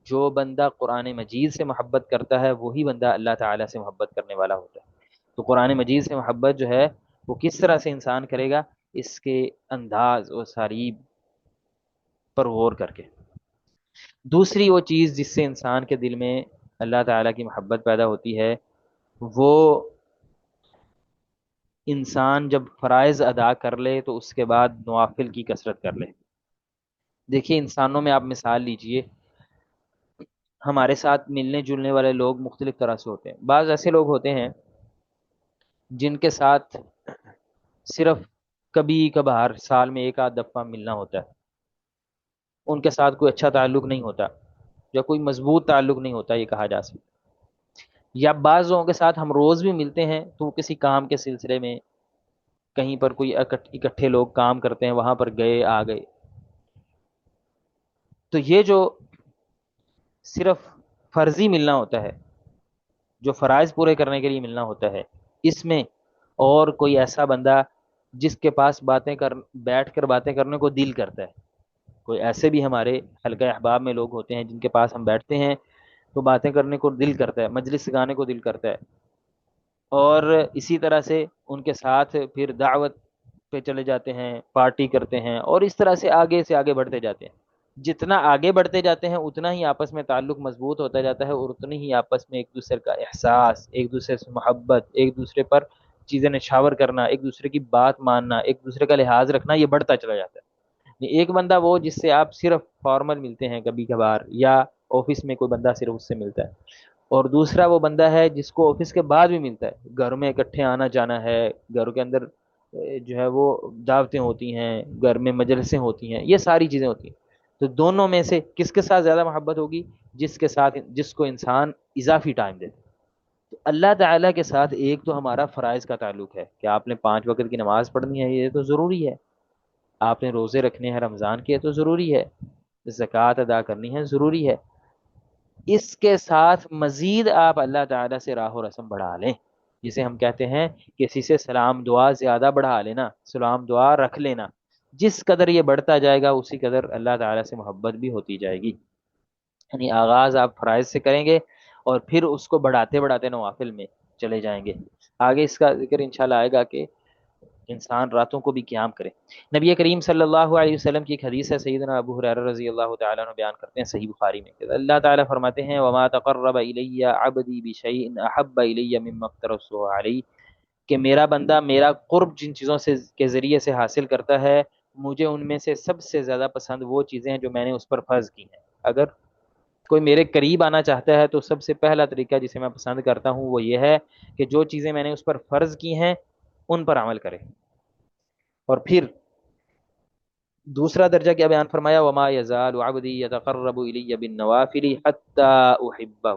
جو بندہ قرآن مجید سے محبت کرتا ہے وہی بندہ اللہ تعالی سے محبت کرنے والا ہوتا ہے. تو قرآن مجید سے محبت جو ہے وہ کس طرح سے انسان کرے گا؟ اس کے انداز اور ساریب پر غور کر کے. دوسری وہ چیز جس سے انسان کے دل میں اللہ تعالیٰ کی محبت پیدا ہوتی ہے، وہ انسان جب فرائض ادا کر لے تو اس کے بعد نوافل کی کثرت کر لے. دیکھیے انسانوں میں آپ مثال لیجئے، ہمارے ساتھ ملنے جلنے والے لوگ مختلف طرح سے ہوتے ہیں. بعض ایسے لوگ ہوتے ہیں جن کے ساتھ صرف کبھی کبھار سال میں ایک آدھ دفعہ ملنا ہوتا ہے، ان کے ساتھ کوئی اچھا تعلق نہیں ہوتا یا کوئی مضبوط تعلق نہیں ہوتا یہ کہا جا سکتا. یا بعض لوگوں کے ساتھ ہم روز بھی ملتے ہیں تو وہ کسی کام کے سلسلے میں کہیں پر کوئی اکٹھے لوگ کام کرتے ہیں، وہاں پر گئے آ گئے. تو یہ جو صرف فرضی ملنا ہوتا ہے، جو فرائض پورے کرنے کے لیے ملنا ہوتا ہے، اس میں اور کوئی ایسا بندہ جس کے پاس بیٹھ کر باتیں کرنے کو دل کرتا ہے. کوئی ایسے بھی ہمارے حلقہ احباب میں لوگ ہوتے ہیں جن کے پاس ہم بیٹھتے ہیں تو باتیں کرنے کو دل کرتا ہے، مجلس گانے کو دل کرتا ہے، اور اسی طرح سے ان کے ساتھ پھر دعوت پہ چلے جاتے ہیں، پارٹی کرتے ہیں، اور اس طرح سے آگے بڑھتے جاتے ہیں. جتنا آگے بڑھتے جاتے ہیں اتنا ہی آپس میں تعلق مضبوط ہوتا جاتا ہے، اور اتنی ہی آپس میں ایک دوسرے کا احساس، ایک دوسرے سے محبت، ایک دوسرے پر چیزیں نشاور کرنا، ایک دوسرے کی بات ماننا، ایک دوسرے کا لحاظ رکھنا، یہ بڑھتا چلا جاتا ہے. ایک بندہ وہ جس سے آپ صرف فارمل ملتے ہیں کبھی کبھار، یا آفس میں کوئی بندہ صرف اس سے ملتا ہے، اور دوسرا وہ بندہ ہے جس کو آفس کے بعد بھی ملتا ہے، گھر میں اکٹھے آنا جانا ہے، گھر کے اندر جو ہے وہ دعوتیں ہوتی ہیں، گھر میں مجلسیں ہوتی ہیں، یہ ساری چیزیں ہوتی ہیں. تو دونوں میں سے کس کے ساتھ زیادہ محبت ہوگی؟ جس کو انسان اضافی ٹائم دیتے. تو اللہ تعالیٰ کے ساتھ ایک تو ہمارا فرائض کا تعلق ہے کہ آپ نے 5 وقت کی نماز پڑھنی ہے، یہ تو ضروری ہے. آپ نے روزے رکھنے ہیں رمضان کے تو ضروری ہے. زکوٰۃ ادا کرنی ہے، ضروری ہے. اس کے ساتھ مزید آپ اللہ تعالیٰ سے راہ و رسم بڑھا لیں، جسے ہم کہتے ہیں کسی سے سلام دعا زیادہ بڑھا لینا، سلام دعا رکھ لینا. جس قدر یہ بڑھتا جائے گا اسی قدر اللہ تعالیٰ سے محبت بھی ہوتی جائے گی. یعنی آغاز آپ فرائض سے کریں گے اور پھر اس کو بڑھاتے بڑھاتے نوافل میں چلے جائیں گے. آگے اس کا ذکر انشاءاللہ آئے گا کہ انسان راتوں کو بھی قیام کرے. نبی کریم صلی اللہ علیہ وسلم کی ایک حدیث ہے، سیدنا ابو ہریرہ رضی اللہ تعالیٰ عنہ بیان کرتے ہیں صحیح بخاری میں کہ اللہ تعالیٰ فرماتے ہیں وما تقرب الی عبدی بشیء احب الی مما افترضته علیہ، کہ میرا بندہ میرا قرب جن چیزوں سے کے ذریعے سے حاصل کرتا ہے، مجھے ان میں سے سب سے زیادہ پسند وہ چیزیں ہیں جو میں نے اس پر فرض کی ہیں. اگر کوئی میرے قریب آنا چاہتا ہے تو سب سے پہلا طریقہ جسے میں پسند کرتا ہوں وہ یہ ہے کہ جو چیزیں میں نے اس پر فرض کی ہیں ان پر عمل کرے. اور پھر دوسرا درجہ کیا بیان فرمایا وما یزال عبدی یتقرب الی بالنوافل حتی احبہ.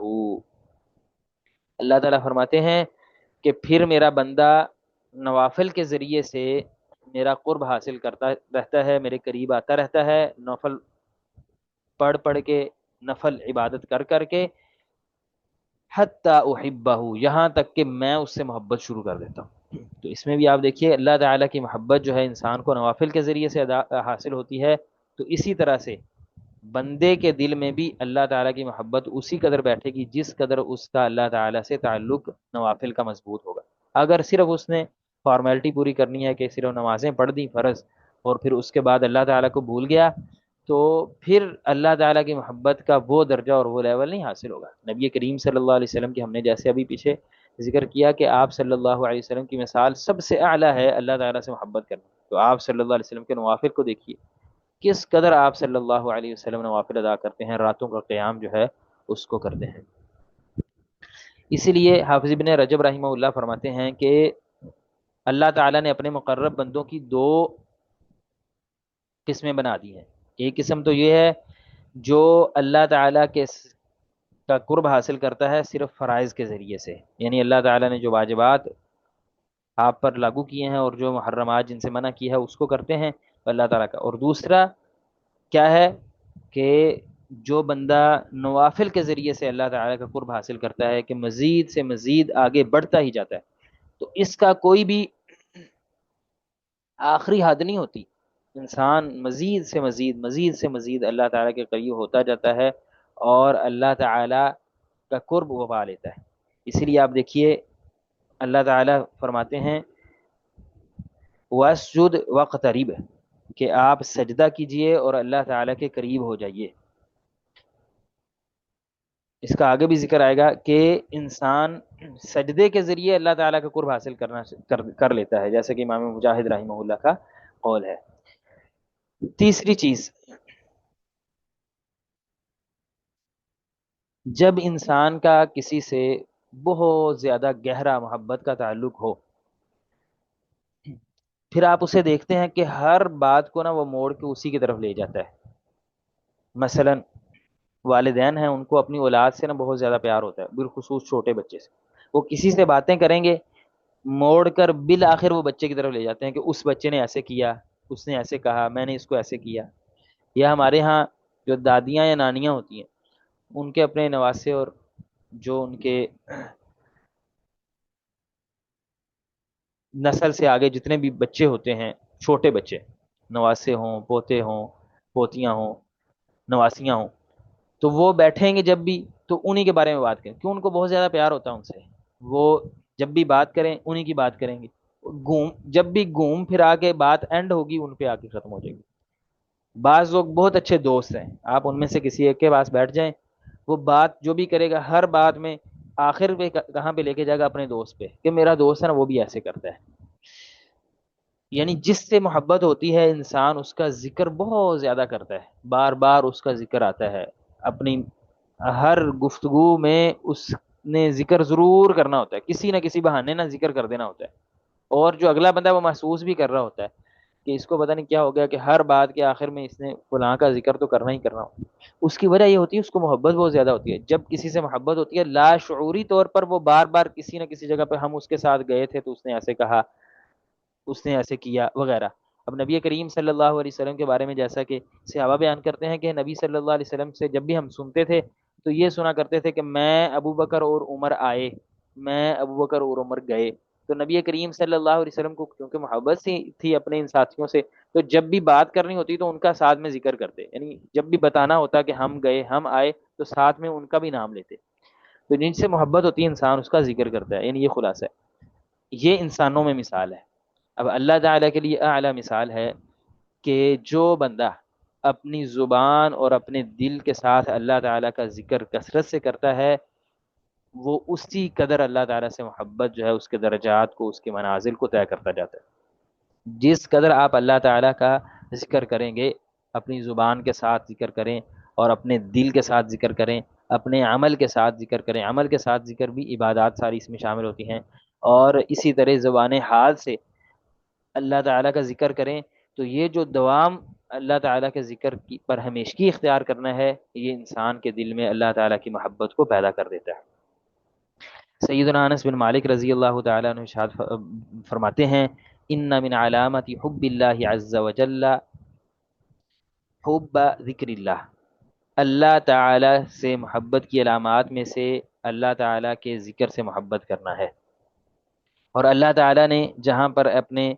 اللہ تعالیٰ فرماتے ہیں کہ پھر میرا بندہ نوافل کے ذریعے سے میرا قرب حاصل کرتا رہتا ہے، میرے قریب آتا رہتا ہے، نوفل پڑھ پڑھ کے، نفل عبادت کر کر کے، حتی احبہ، یہاں تک کہ میں اس سے محبت شروع کر دیتا ہوں. تو اس میں بھی آپ دیکھیے اللہ تعالیٰ کی محبت جو ہے انسان کو نوافل کے ذریعے سے حاصل ہوتی ہے. تو اسی طرح سے بندے کے دل میں بھی اللہ تعالیٰ کی محبت اسی قدر بیٹھے گی جس قدر اس کا اللہ تعالیٰ سے تعلق نوافل کا مضبوط ہوگا. اگر صرف اس نے فارمیلٹی پوری کرنی ہے کہ صرف نمازیں پڑھ دی فرض اور پھر اس کے بعد اللہ تعالیٰ کو بھول گیا، تو پھر اللہ تعالیٰ کی محبت کا وہ درجہ اور وہ لیول نہیں حاصل ہوگا. نبی کریم صلی اللہ علیہ وسلم کی ہم نے جیسے ابھی پیچھے ذکر کیا کہ آپ صلی اللہ علیہ وسلم کی مثال سب سے اعلیٰ ہے اللہ تعالیٰ سے محبت کرنا. تو آپ صلی اللہ علیہ وسلم کے نوافل کو دیکھیے، کس قدر آپ صلی اللہ علیہ وسلم نوافل ادا کرتے ہیں، راتوں کا قیام جو ہے اس کو کرتے ہیں. اسی لیے حافظ ابن رجب رحمہ اللہ فرماتے ہیں کہ اللہ تعالیٰ نے اپنے مقرب بندوں کی دو قسمیں بنا دی ہیں. ایک قسم تو یہ ہے جو اللہ تعالیٰ کا قرب حاصل کرتا ہے صرف فرائض کے ذریعے سے، یعنی اللہ تعالیٰ نے جو واجبات آپ پر لاگو کیے ہیں اور جو محرمات جن سے منع کیا ہے اس کو کرتے ہیں اللہ تعالیٰ کا. اور دوسرا کیا ہے کہ جو بندہ نوافل کے ذریعے سے اللہ تعالیٰ کا قرب حاصل کرتا ہے، کہ مزید سے مزید آگے بڑھتا ہی جاتا ہے، تو اس کا کوئی بھی آخری حد نہیں ہوتی. انسان مزید سے مزید مزید سے مزید اللہ تعالیٰ کے قریب ہوتا جاتا ہے اور اللہ تعالیٰ کا قرب وہ پا لیتا ہے. اسی لیے آپ دیکھیے اللہ تعالیٰ فرماتے ہیں وَاسْجُدْ وَاقْتَرِب، کہ آپ سجدہ کیجئے اور اللہ تعالیٰ کے قریب ہو جائیے. اس کا آگے بھی ذکر آئے گا کہ انسان سجدے کے ذریعے اللہ تعالیٰ کا قرب حاصل کر لیتا ہے، جیسے کہ امام مجاہد رحمہ اللہ کا قول ہے. تیسری چیز، جب انسان کا کسی سے بہت زیادہ گہرا محبت کا تعلق ہو، پھر آپ اسے دیکھتے ہیں کہ ہر بات کو نا وہ موڑ کے اسی کی طرف لے جاتا ہے. مثلا والدین ہیں، ان کو اپنی اولاد سے نا بہت زیادہ پیار ہوتا ہے، بالخصوص چھوٹے بچے سے. وہ کسی سے باتیں کریں گے، موڑ کر بالآخر وہ بچے کی طرف لے جاتے ہیں کہ اس بچے نے ایسے کیا، اس نے ایسے کہا، میں نے اس کو ایسے کیا. یا ہمارے ہاں جو دادیاں یا نانیاں ہوتی ہیں، ان کے اپنے نواسے اور جو ان کے نسل سے آگے جتنے بھی بچے ہوتے ہیں، چھوٹے بچے، نواسے ہوں، پوتے ہوں، پوتیاں ہوں، نواسیاں ہوں، تو وہ بیٹھیں گے جب بھی تو انہی کے بارے میں بات کریں، کیوں؟ ان کو بہت زیادہ پیار ہوتا ہے ان سے. وہ جب بھی بات کریں انہی کی بات کریں گے. جب بھی گھوم پھر آ کے بات اینڈ ہوگی ان پہ آ کے ختم ہو جائے گی. بعض لوگ بہت اچھے دوست ہیں، آپ ان میں سے کسی ایک کے پاس بیٹھ جائیں، وہ بات جو بھی کرے گا ہر بات میں آخر پہ کہاں پہ لے کے جائے گا؟ اپنے دوست پہ، کہ میرا دوست ہے نا وہ بھی ایسے کرتا ہے. یعنی جس سے محبت ہوتی ہے انسان اس کا ذکر بہت زیادہ کرتا ہے، بار بار اس کا ذکر آتا ہے. اپنی ہر گفتگو میں اس نے ذکر ضرور کرنا ہوتا ہے، کسی نہ کسی بہانے نہ ذکر کر دینا ہوتا ہے. اور جو اگلا بندہ وہ محسوس بھی کر رہا ہوتا ہے کہ اس کو پتہ نہیں کیا ہو گیا کہ ہر بات کے آخر میں اس نے فلاں کا ذکر تو کرنا ہی کرنا ہوتا ہے. اس کی وجہ یہ ہوتی ہے اس کو محبت بہت زیادہ ہوتی ہے. جب کسی سے محبت ہوتی ہے لاشعوری طور پر وہ بار بار کسی نہ کسی جگہ پہ ہم اس کے ساتھ گئے تھے تو اس نے ایسے کہا، اس نے ایسے کیا وغیرہ. اب نبی کریم صلی اللہ علیہ وسلم کے بارے میں جیسا کہ صحابہ بیان کرتے ہیں کہ نبی صلی اللہ علیہ وسلم سے جب بھی ہم سنتے تھے تو یہ سنا کرتے تھے کہ میں ابو بکر اور عمر آئے، میں ابو بکر اور عمر گئے. تو نبی کریم صلی اللہ علیہ وسلم کو کیونکہ محبت سی تھی اپنے ان ساتھیوں سے، تو جب بھی بات کرنی ہوتی تو ان کا ساتھ میں ذکر کرتے، یعنی جب بھی بتانا ہوتا کہ ہم گئے ہم آئے تو ساتھ میں ان کا بھی نام لیتے. تو جن سے محبت ہوتی ہے انسان اس کا ذکر کرتا ہے. یعنی یہ خلاصہ ہے، یہ انسانوں میں مثال ہے. اب اللہ تعالیٰ کے لیے اعلیٰ مثال ہے کہ جو بندہ اپنی زبان اور اپنے دل کے ساتھ اللہ تعالیٰ کا ذکر کثرت سے کرتا ہے، وہ اسی قدر اللہ تعالیٰ سے محبت جو ہے اس کے درجات کو، اس کے منازل کو طے کرتا جاتا ہے. جس قدر آپ اللہ تعالیٰ کا ذکر کریں گے، اپنی زبان کے ساتھ ذکر کریں اور اپنے دل کے ساتھ ذکر کریں، اپنے عمل کے ساتھ ذکر کریں. عمل کے ساتھ ذکر بھی عبادات ساری اس میں شامل ہوتی ہیں. اور اسی طرح زبان حال سے اللہ تعالیٰ کا ذکر کریں، تو یہ جو دوام اللہ تعالیٰ کے ذکر پر ہمیشگی اختیار کرنا ہے، یہ انسان کے دل میں اللہ تعالیٰ کی محبت کو پیدا کر دیتا ہے. سیدنا انس بن مالک رضی اللہ تعالیٰ عنہ ارشاد فرماتے ہیں ان من علامت حب اللہ عز وجل حب ذکر اللہ. اللہ تعالیٰ سے محبت کی علامات میں سے اللہ تعالیٰ کے ذکر سے محبت کرنا ہے. اور اللہ تعالیٰ نے جہاں پر اپنے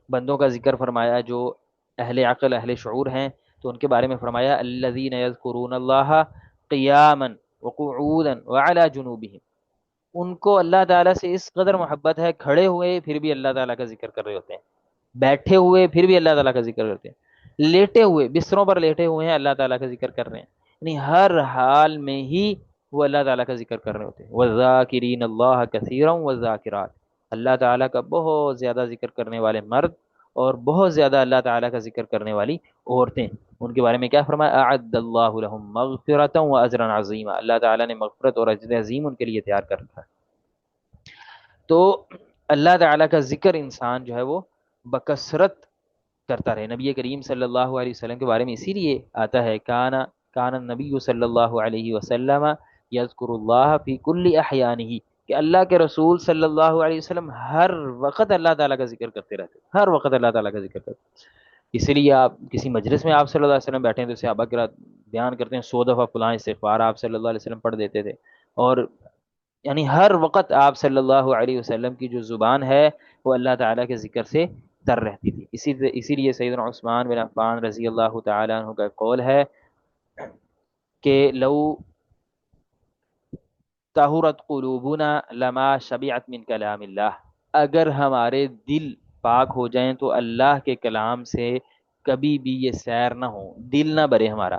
بندوں کا ذکر فرمایا جو اہل عقل اہل شعور ہیں، تو ان کے بارے میں فرمایا الذین یذکرون اللہ قیاما وقعودا وعلی جنوبہم. ان کو اللہ تعالیٰ سے اس قدر محبت ہے، کھڑے ہوئے پھر بھی اللہ تعالیٰ کا ذکر کر رہے ہوتے ہیں، بیٹھے ہوئے پھر بھی اللہ تعالیٰ کا ذکر کرتے ہیں، لیٹے ہوئے بستروں پر لیٹے ہوئے ہیں اللہ تعالیٰ کا ذکر کر رہے ہیں. یعنی ہر حال میں ہی وہ اللہ تعالیٰ کا ذکر کر رہے ہوتے ہیں. وَالذَّاكِرِينَ اللَّهَ كَثِيرًا وَالذَّاكِرَاتِ. اللہ تعالیٰ کا بہت زیادہ ذکر کرنے والے مرد اور بہت زیادہ اللہ تعالیٰ کا ذکر کرنے والی عورتیں. ان کے بارے میں کیا فرمایا؟ اعد اللہ لهم مغفرۃ واجرا عظیما. اللہ تعالیٰ نے مغفرت اور اجر عظیم ان کے لیے تیار کر رکھا ہے. تو اللہ تعالیٰ کا ذکر انسان جو ہے وہ بکثرت کرتا رہے۔ نبی کریم صلی اللہ علیہ وسلم کے بارے میں اسی لیے آتا ہے، کان النبی صلی اللہ علیہ وسلم یذکر اللہ فی کل احیانہ، کہ اللہ کے رسول صلی اللہ علیہ وسلم ہر وقت اللہ تعالیٰ کا ذکر کرتے رہتے، ہر وقت اللہ تعالیٰ کا ذکر کرتے۔ اسی لیے آپ کسی مجلس میں آپ صلی اللہ علیہ وسلم بیٹھے ہیں تو صحابہ کرام بیان کرتے ہیں 100 دفعہ فلاں استغفار آپ صلی اللہ علیہ وسلم پڑھ دیتے تھے، اور یعنی ہر وقت آپ صلی اللہ علیہ وسلم کی جو زبان ہے وہ اللہ تعالیٰ کے ذکر سے تر رہتی تھی۔ اسی لیے سیدنا عثمان بن عفان رضی اللہ تعالیٰ عنہ کا قول ہے کہ لو طہرت قلوبنا لما شبعت من کلام اللہ، اگر ہمارے دل پاک ہو جائیں تو اللہ کے کلام سے کبھی بھی یہ سیر نہ ہو، دل نہ بھرے ہمارا۔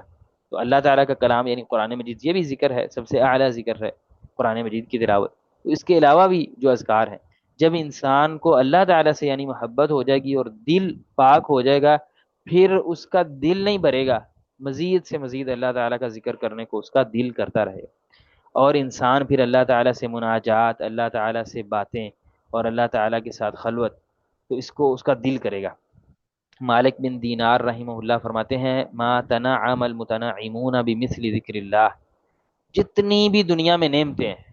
تو اللہ تعالیٰ کا کلام یعنی قرآن مجید یہ بھی ذکر ہے، سب سے اعلیٰ ذکر ہے قرآن مجید کی تلاوت۔ تو اس کے علاوہ بھی جو اذکار ہیں، جب انسان کو اللہ تعالیٰ سے یعنی محبت ہو جائے گی اور دل پاک ہو جائے گا، پھر اس کا دل نہیں بھرے گا، مزید سے مزید اللہ تعالیٰ کا ذکر کرنے کو اس کا دل کرتا رہے، اور انسان پھر اللہ تعالیٰ سے مناجات، اللہ تعالیٰ سے باتیں اور اللہ تعالیٰ کے ساتھ خلوت، تو اس کو اس کا دل کرے گا۔ مالک بن دینار رحمہ اللہ فرماتے ہیں ما تنعم المتنعمون بمثل ذکر اللہ، جتنی بھی دنیا میں نعمتیں ہیں،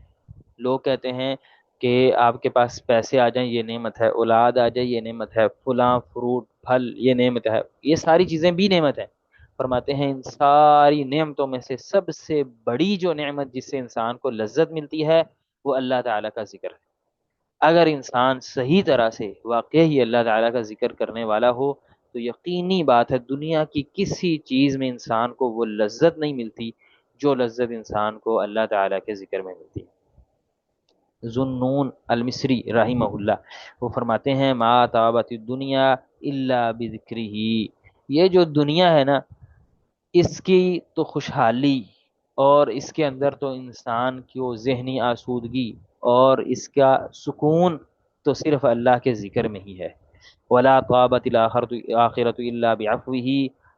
لوگ کہتے ہیں کہ آپ کے پاس پیسے آ جائیں یہ نعمت ہے، اولاد آ جائے یہ نعمت ہے، فلاں فروٹ پھل یہ نعمت ہے، یہ ساری چیزیں بھی نعمت ہیں۔ فرماتے ہیں ان ساری نعمتوں میں سے سب سے بڑی جو نعمت جس سے انسان کو لذت ملتی ہے وہ اللہ تعالیٰ کا ذکر ہے۔ اگر انسان صحیح طرح سے واقعی اللہ تعالیٰ کا ذکر کرنے والا ہو تو یقینی بات ہے دنیا کی کسی چیز میں انسان کو وہ لذت نہیں ملتی جو لذت انسان کو اللہ تعالیٰ کے ذکر میں ملتی ہے۔ ذُنُّون المصری رحمہ اللہ وہ فرماتے ہیں ما طابت الدنیا الا بذکرہ، یہ جو دنیا ہے نا اس کی تو خوشحالی اور اس کے اندر تو انسان کی وہ ذہنی آسودگی اور اس کا سکون تو صرف اللہ کے ذکر میں ہی ہے۔ ولا طابت الآخرۃ الا بعفوہ،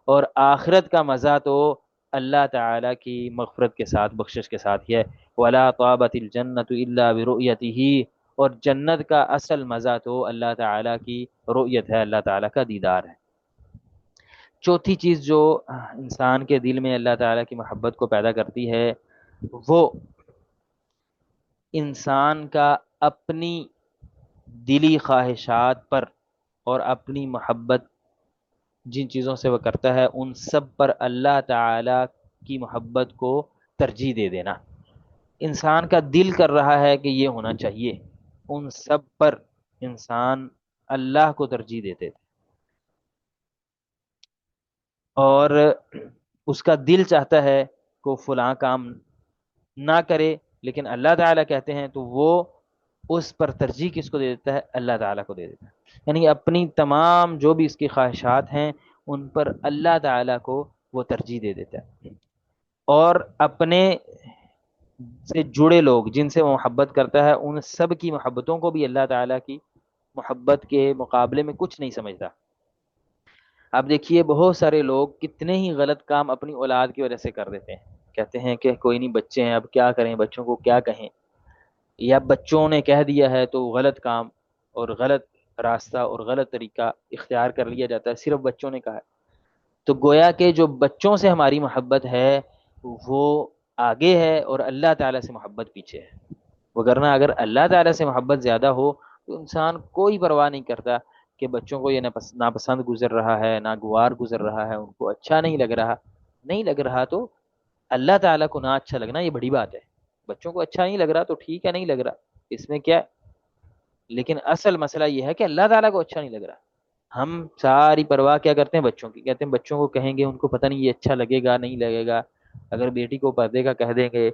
اور آخرت کا مزہ تو اللہ تعالیٰ کی مغفرت کے ساتھ بخشش کے ساتھ ہی ہے۔ ولا طابت الجنۃ الا برؤیتہ، اور جنت کا اصل مزہ تو اللہ تعالیٰ کی رؤیت ہے، اللہ تعالیٰ کا دیدار ہے۔ چوتھی چیز جو انسان کے دل میں اللہ تعالیٰ کی محبت کو پیدا کرتی ہے وہ انسان کا اپنی دلی خواہشات پر اور اپنی محبت جن چیزوں سے وہ کرتا ہے ان سب پر اللہ تعالیٰ کی محبت کو ترجیح دے دینا۔ انسان کا دل کر رہا ہے کہ یہ ہونا چاہیے، ان سب پر انسان اللہ کو ترجیح دیتے تھے، اور اس کا دل چاہتا ہے کہ وہ فلاں کام نہ کرے لیکن اللہ تعالیٰ کہتے ہیں تو وہ اس پر ترجیح کس کو دے دیتا ہے؟ اللہ تعالیٰ کو دے دیتا ہے، یعنی اپنی تمام جو بھی اس کی خواہشات ہیں ان پر اللہ تعالیٰ کو وہ ترجیح دے دیتا ہے، اور اپنے سے جڑے لوگ جن سے وہ محبت کرتا ہے ان سب کی محبتوں کو بھی اللہ تعالیٰ کی محبت کے مقابلے میں کچھ نہیں سمجھتا۔ اب دیکھیے بہت سارے لوگ کتنے ہی غلط کام اپنی اولاد کی وجہ سے کر دیتے ہیں، کہتے ہیں کہ کوئی نہیں بچے ہیں اب کیا کریں، بچوں کو کیا کہیں، یا بچوں نے کہہ دیا ہے تو غلط کام اور غلط راستہ اور غلط طریقہ اختیار کر لیا جاتا ہے صرف بچوں نے کہا ہے۔ تو گویا کہ جو بچوں سے ہماری محبت ہے وہ آگے ہے اور اللہ تعالیٰ سے محبت پیچھے ہے، وگرنہ اگر اللہ تعالیٰ سے محبت زیادہ ہو تو انسان کوئی پرواہ نہیں کرتا کہ بچوں کو یہ ناپسند گزر رہا ہے، ناگوار گزر رہا ہے، ان کو اچھا نہیں لگ رہا تو اللہ تعالیٰ کو نہ اچھا لگنا یہ بڑی بات ہے۔ بچوں کو اچھا نہیں لگ رہا تو ٹھیک ہے، نہیں لگ رہا، اس میں کیا ہے؟ لیکن اصل مسئلہ یہ ہے کہ اللہ تعالیٰ کو اچھا نہیں لگ رہا۔ ہم ساری پرواہ کیا کرتے ہیں بچوں کی، کہتے ہیں بچوں کو کہیں گے ان کو پتہ نہیں یہ اچھا لگے گا نہیں لگے گا، اگر بیٹی کو پردے کا کہہ دیں گے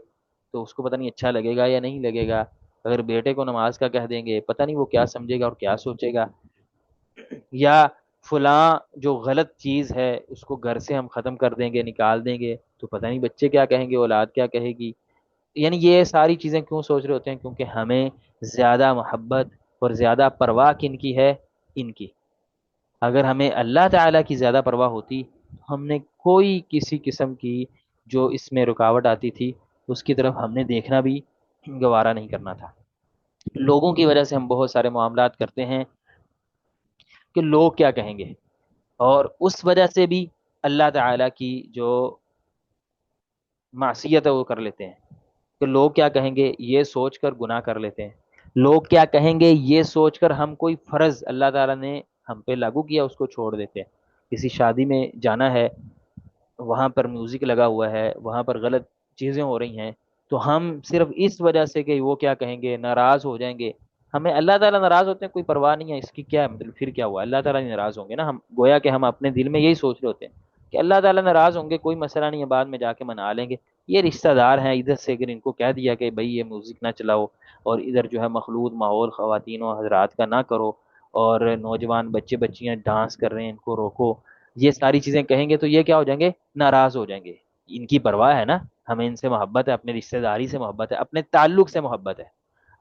تو اس کو پتہ نہیں اچھا لگے گا یا نہیں لگے گا، اگر بیٹے کو نماز کا کہہ دیں گے پتہ نہیں وہ کیا سمجھے گا اور کیا سوچے گا، یا فلاں جو غلط چیز ہے اس کو گھر سے ہم ختم کر دیں گے نکال دیں گے تو پتہ نہیں بچے کیا کہیں گے، اولاد کیا کہے گی۔ یعنی یہ ساری چیزیں کیوں سوچ رہے ہوتے ہیں؟ کیونکہ ہمیں زیادہ محبت اور زیادہ پرواہ کن کی ہے؟ ان کی۔ اگر ہمیں اللہ تعالیٰ کی زیادہ پرواہ ہوتی تو ہم نے کوئی کسی قسم کی جو اس میں رکاوٹ آتی تھی اس کی طرف ہم نے دیکھنا بھی گوارا نہیں کرنا تھا۔ لوگوں کی وجہ سے ہم بہت سارے معاملات کرتے ہیں کہ لوگ کیا کہیں گے، اور اس وجہ سے بھی اللہ تعالیٰ کی جو معصیت ہے وہ کر لیتے ہیں، کہ لوگ کیا کہیں گے یہ سوچ کر گناہ کر لیتے ہیں، لوگ کیا کہیں گے یہ سوچ کر ہم کوئی فرض اللہ تعالیٰ نے ہم پہ لاگو کیا اس کو چھوڑ دیتے ہیں۔ کسی شادی میں جانا ہے، وہاں پر میوزک لگا ہوا ہے، وہاں پر غلط چیزیں ہو رہی ہیں، تو ہم صرف اس وجہ سے کہ وہ کیا کہیں گے ناراض ہو جائیں گے، ہمیں اللہ تعالیٰ ناراض ہوتے ہیں کوئی پرواہ نہیں ہے اس کی، کیا ہے مطلب پھر کیا ہوا، اللہ تعالیٰ نہیں ناراض ہوں گے نا، ہم گویا کہ ہم اپنے دل میں یہی سوچ رہے ہوتے ہیں کہ اللہ تعالیٰ ناراض ہوں گے، کوئی مسئلہ نہیں ہے، بعد میں جا کے منا لیں گے، یہ رشتہ دار ہیں ادھر سے اگر ان کو کہہ دیا کہ بھائی یہ میوزک نہ چلاؤ، اور ادھر جو ہے مخلوط ماحول خواتین و حضرات کا نہ کرو، اور نوجوان بچے بچیاں ڈانس کر رہے ہیں ان کو روکو، یہ ساری چیزیں کہیں گے تو یہ کیا ہو جائیں گے، ناراض ہو جائیں گے۔ ان کی پرواہ ہے نا، ہمیں ان سے محبت ہے، اپنے رشتہ داری سے محبت ہے، اپنے تعلق سے محبت ہے،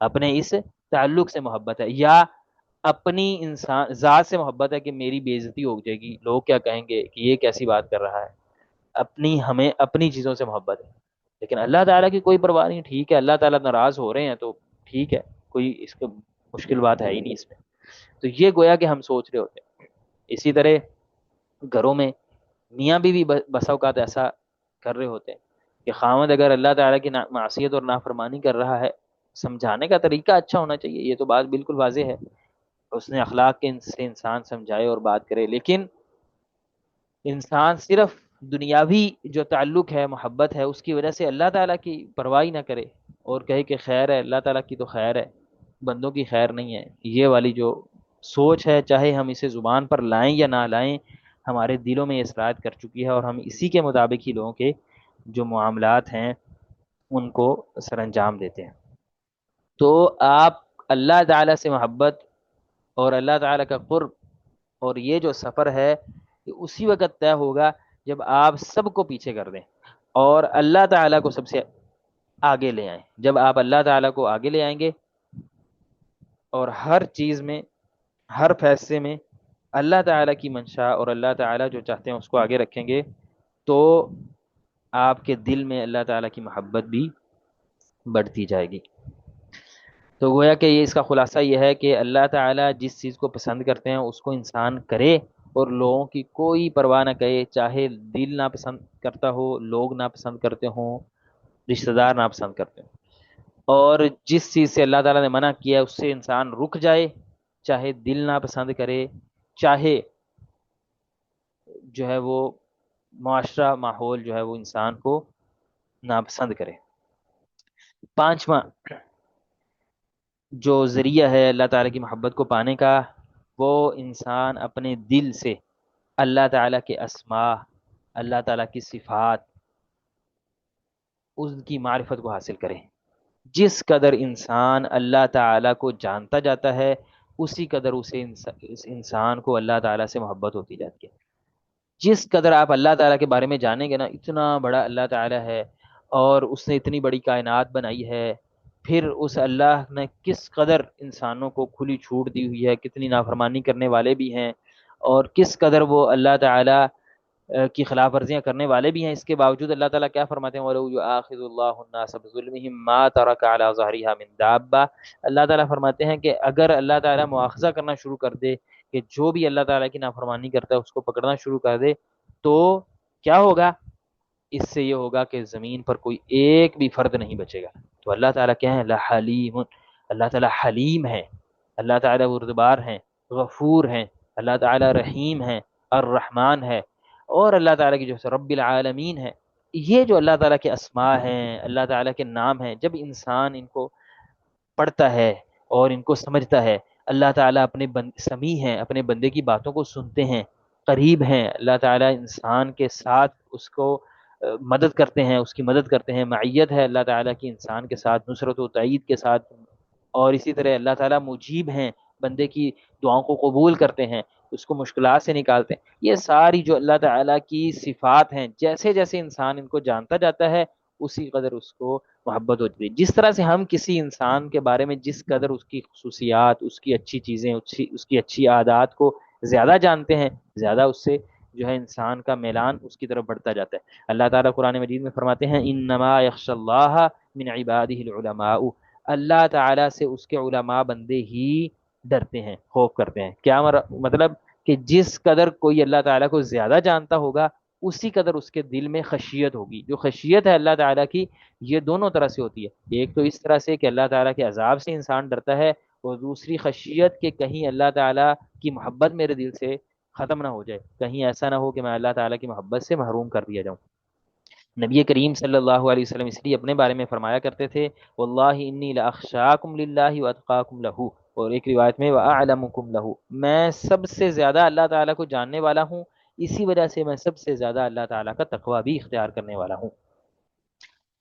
اپنے اس تعلق سے محبت ہے، یا اپنی انسان ذات سے محبت ہے کہ میری بے عزتی ہو جائے گی، لوگ کیا کہیں گے کہ یہ کیسی بات کر رہا ہے، اپنی ہمیں اپنی چیزوں سے محبت ہے۔ لیکن اللہ تعالیٰ کی کوئی پرواہ نہیں، ٹھیک ہے اللہ تعالیٰ ناراض ہو رہے ہیں تو ٹھیک ہے، کوئی اس کو مشکل بات ہے ہی نہیں اس میں۔ تو یہ گویا کہ ہم سوچ رہے ہوتے ہیں۔ اسی طرح گھروں میں میاں بیوی بسا اوقات ایسا کر رہے ہوتے ہیں کہ خاوند اگر اللہ تعالیٰ کی معصیت اور نافرمانی کر رہا ہے، سمجھانے کا طریقہ اچھا ہونا چاہیے، یہ تو بات بالکل واضح ہے، اس نے اخلاق کے سے انسان سمجھائے اور بات کرے، لیکن انسان صرف دنیاوی جو تعلق ہے محبت ہے اس کی وجہ سے اللہ تعالیٰ کی پرواہ نہ کرے، اور کہے کہ خیر ہے اللہ تعالیٰ کی تو خیر ہے، بندوں کی خیر نہیں ہے، یہ والی جو سوچ ہے چاہے ہم اسے زبان پر لائیں یا نہ لائیں، ہمارے دلوں میں یہ اثرات کر چکی ہے، اور ہم اسی کے مطابق ہی لوگوں کے جو معاملات ہیں ان کو سر انجام دیتے ہیں۔ تو آپ اللہ تعالیٰ سے محبت اور اللہ تعالیٰ کا قرب اور یہ جو سفر ہے یہ اسی وقت طے ہوگا جب آپ سب کو پیچھے کر دیں اور اللہ تعالیٰ کو سب سے آگے لے آئیں۔ جب آپ اللہ تعالیٰ کو آگے لے آئیں گے اور ہر چیز میں، ہر فیصلے میں اللہ تعالیٰ کی منشا اور اللہ تعالیٰ جو چاہتے ہیں اس کو آگے رکھیں گے، تو آپ کے دل میں اللہ تعالیٰ کی محبت بھی بڑھتی جائے گی۔ تو گویا کہ یہ اس کا خلاصہ یہ ہے کہ اللہ تعالیٰ جس چیز کو پسند کرتے ہیں اس کو انسان کرے، اور لوگوں کی کوئی پرواہ نہ کرے، چاہے دل ناپسند کرتا ہو، لوگ ناپسند کرتے ہوں، رشتہ دار ناپسند کرتے ہوں، اور جس چیز سے اللہ تعالیٰ نے منع کیا ہے اس سے انسان رک جائے، چاہے دل ناپسند کرے، چاہے جو ہے وہ معاشرہ ماحول جو ہے وہ انسان کو ناپسند کرے۔ پانچواں جو ذریعہ ہے اللہ تعالیٰ کی محبت کو پانے کا، وہ انسان اپنے دل سے اللہ تعالیٰ کے اسماء، اللہ تعالیٰ کی صفات، ان کی معرفت کو حاصل کرے۔ جس قدر انسان اللہ تعالیٰ کو جانتا جاتا ہے اسی قدر اسے اس انسان کو اللہ تعالیٰ سے محبت ہوتی جاتی ہے۔ جس قدر آپ اللہ تعالیٰ کے بارے میں جانیں گے نا، اتنا بڑا اللہ تعالیٰ ہے اور اس نے اتنی بڑی کائنات بنائی ہے، پھر اس اللہ نے کس قدر انسانوں کو کھلی چھوٹ دی ہوئی ہے، کتنی نافرمانی کرنے والے بھی ہیں، اور کس قدر وہ اللہ تعالیٰ کی خلاف ورزیاں کرنے والے بھی ہیں، اس کے باوجود اللہ تعالیٰ کیا فرماتے ہیں، وَلَوْ يُؤَاخِذُ اللَّهُ النَّاسَ بِظُلْمِهِمْ مَا تَرَكَ عَلَى ظَهْرِهَا مِن دَابَّةٍ۔ اللہ تعالیٰ فرماتے ہیں کہ اگر اللہ تعالیٰ مؤاخذہ کرنا شروع کر دے کہ جو بھی اللہ تعالیٰ کی نافرمانی کرتا ہے اس کو پکڑنا شروع کر دے، تو کیا ہوگا، اس سے یہ ہوگا کہ زمین پر کوئی ایک بھی فرد نہیں بچے گا۔ تو اللہ تعالیٰ کیا ہے، لحلیم، اللہ تعالیٰ حلیم ہے، اللہ تعالیٰ بردبار ہیں، غفور ہیں، اللہ تعالیٰ رحیم ہیں، الرحمن ہے، اور اللہ تعالیٰ کی جو رب العالمین ہے۔ یہ جو اللہ تعالیٰ کے اسماء ہیں، اللہ تعالیٰ کے نام ہیں، جب انسان ان کو پڑھتا ہے اور ان کو سمجھتا ہے، اللہ تعالیٰ اپنے سمیع ہیں، اپنے بندے کی باتوں کو سنتے ہیں، قریب ہیں، اللہ تعالیٰ انسان کے ساتھ اس کو مدد کرتے ہیں، اس کی مدد کرتے ہیں، معیت ہے اللہ تعالیٰ کی انسان کے ساتھ، نصرت و تائید کے ساتھ، اور اسی طرح اللہ تعالیٰ مجیب ہیں، بندے کی دعاؤں کو قبول کرتے ہیں، اس کو مشکلات سے نکالتے ہیں۔ یہ ساری جو اللہ تعالیٰ کی صفات ہیں، جیسے جیسے انسان ان کو جانتا جاتا ہے اسی قدر اس کو محبت ہوتی ہے۔ جس طرح سے ہم کسی انسان کے بارے میں جس قدر اس کی خصوصیات، اس کی اچھی چیزیں، اس کی اچھی عادات کو زیادہ جانتے ہیں، زیادہ اس سے جو ہے انسان کا میلان اس کی طرف بڑھتا جاتا ہے۔ اللہ تعالیٰ قرآن مجید میں فرماتے ہیں انما یخشى اللہ من عباده العلماء، اللہ تعالیٰ سے اس کے علماء بندے ہی ڈرتے ہیں، خوف کرتے ہیں۔ کیا مطلب کہ جس قدر کوئی اللہ تعالیٰ کو زیادہ جانتا ہوگا، اسی قدر اس کے دل میں خشیت ہوگی۔ جو خشیت ہے اللہ تعالیٰ کی، یہ دونوں طرح سے ہوتی ہے۔ ایک تو اس طرح سے کہ اللہ تعالیٰ کے عذاب سے انسان ڈرتا ہے، اور دوسری خشیت کہ کہیں اللہ تعالیٰ کی محبت میرے دل سے ختم نہ ہو جائے، کہیں ایسا نہ ہو کہ میں اللہ تعالیٰ کی محبت سے محروم کر دیا جاؤں۔ نبی کریم صلی اللہ علیہ وسلم اس لیے اپنے بارے میں فرمایا کرتے تھے، واللہ انی لاخشاکم للہ واتقاکم لہ، اور ایک روایت میں واعلمکم لہ، میں سب سے زیادہ اللہ تعالیٰ کو جاننے والا ہوں، اسی وجہ سے میں سب سے زیادہ اللہ تعالیٰ کا تقوی بھی اختیار کرنے والا ہوں۔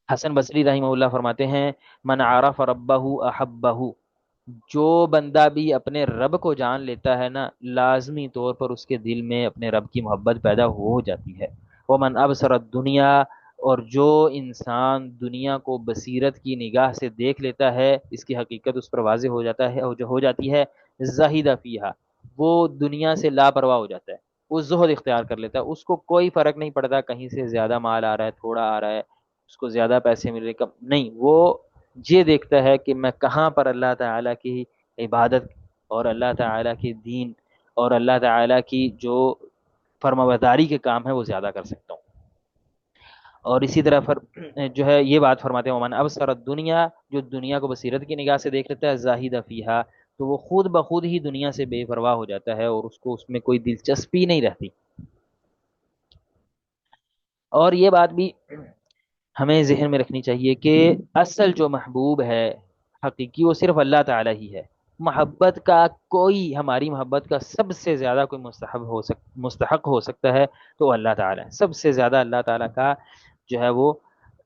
حسن بصری رحمہ اللہ فرماتے ہیں، من عرف ربہ احبہ، جو بندہ بھی اپنے رب کو جان لیتا ہے نا، لازمی طور پر اس کے دل میں اپنے رب کی محبت پیدا ہو جاتی ہے۔ ومن ابصر الدنیا، اور جو انسان دنیا کو بصیرت کی نگاہ سے دیکھ لیتا ہے، اس کی حقیقت اس پر واضح ہو جاتا ہے، اور جو ہو جاتی ہے، زاہد فیہا، وہ دنیا سے لاپرواہ ہو جاتا ہے، وہ زہد اختیار کر لیتا ہے، اس کو کوئی فرق نہیں پڑتا کہیں سے زیادہ مال آ رہا ہے، تھوڑا آ رہا ہے، اس کو زیادہ پیسے مل رہے، کم نہیں، وہ یہ دیکھتا ہے کہ میں کہاں پر اللہ تعالیٰ کی عبادت اور اللہ تعالیٰ کی دین اور اللہ تعالیٰ کی جو فرمانبرداری کے کام ہے وہ زیادہ کر سکتا ہوں۔ اور اسی طرح جو ہے یہ بات فرماتے ہیں، ومن ابصر الدنیا، جو دنیا کو بصیرت کی نگاہ سے دیکھ لیتا ہے، زاہد فیہا، تو وہ خود بخود ہی دنیا سے بے پرواہ ہو جاتا ہے، اور اس کو اس میں کوئی دلچسپی نہیں رہتی۔ اور یہ بات بھی ہمیں ذہن میں رکھنی چاہیے کہ اصل جو محبوب ہے حقیقی، وہ صرف اللہ تعالیٰ ہی ہے۔ محبت کا کوئی، ہماری محبت کا سب سے زیادہ کوئی مستحق ہو سکتا ہے تو اللہ تعالیٰ ہے۔ سب سے زیادہ اللہ تعالیٰ کا جو ہے وہ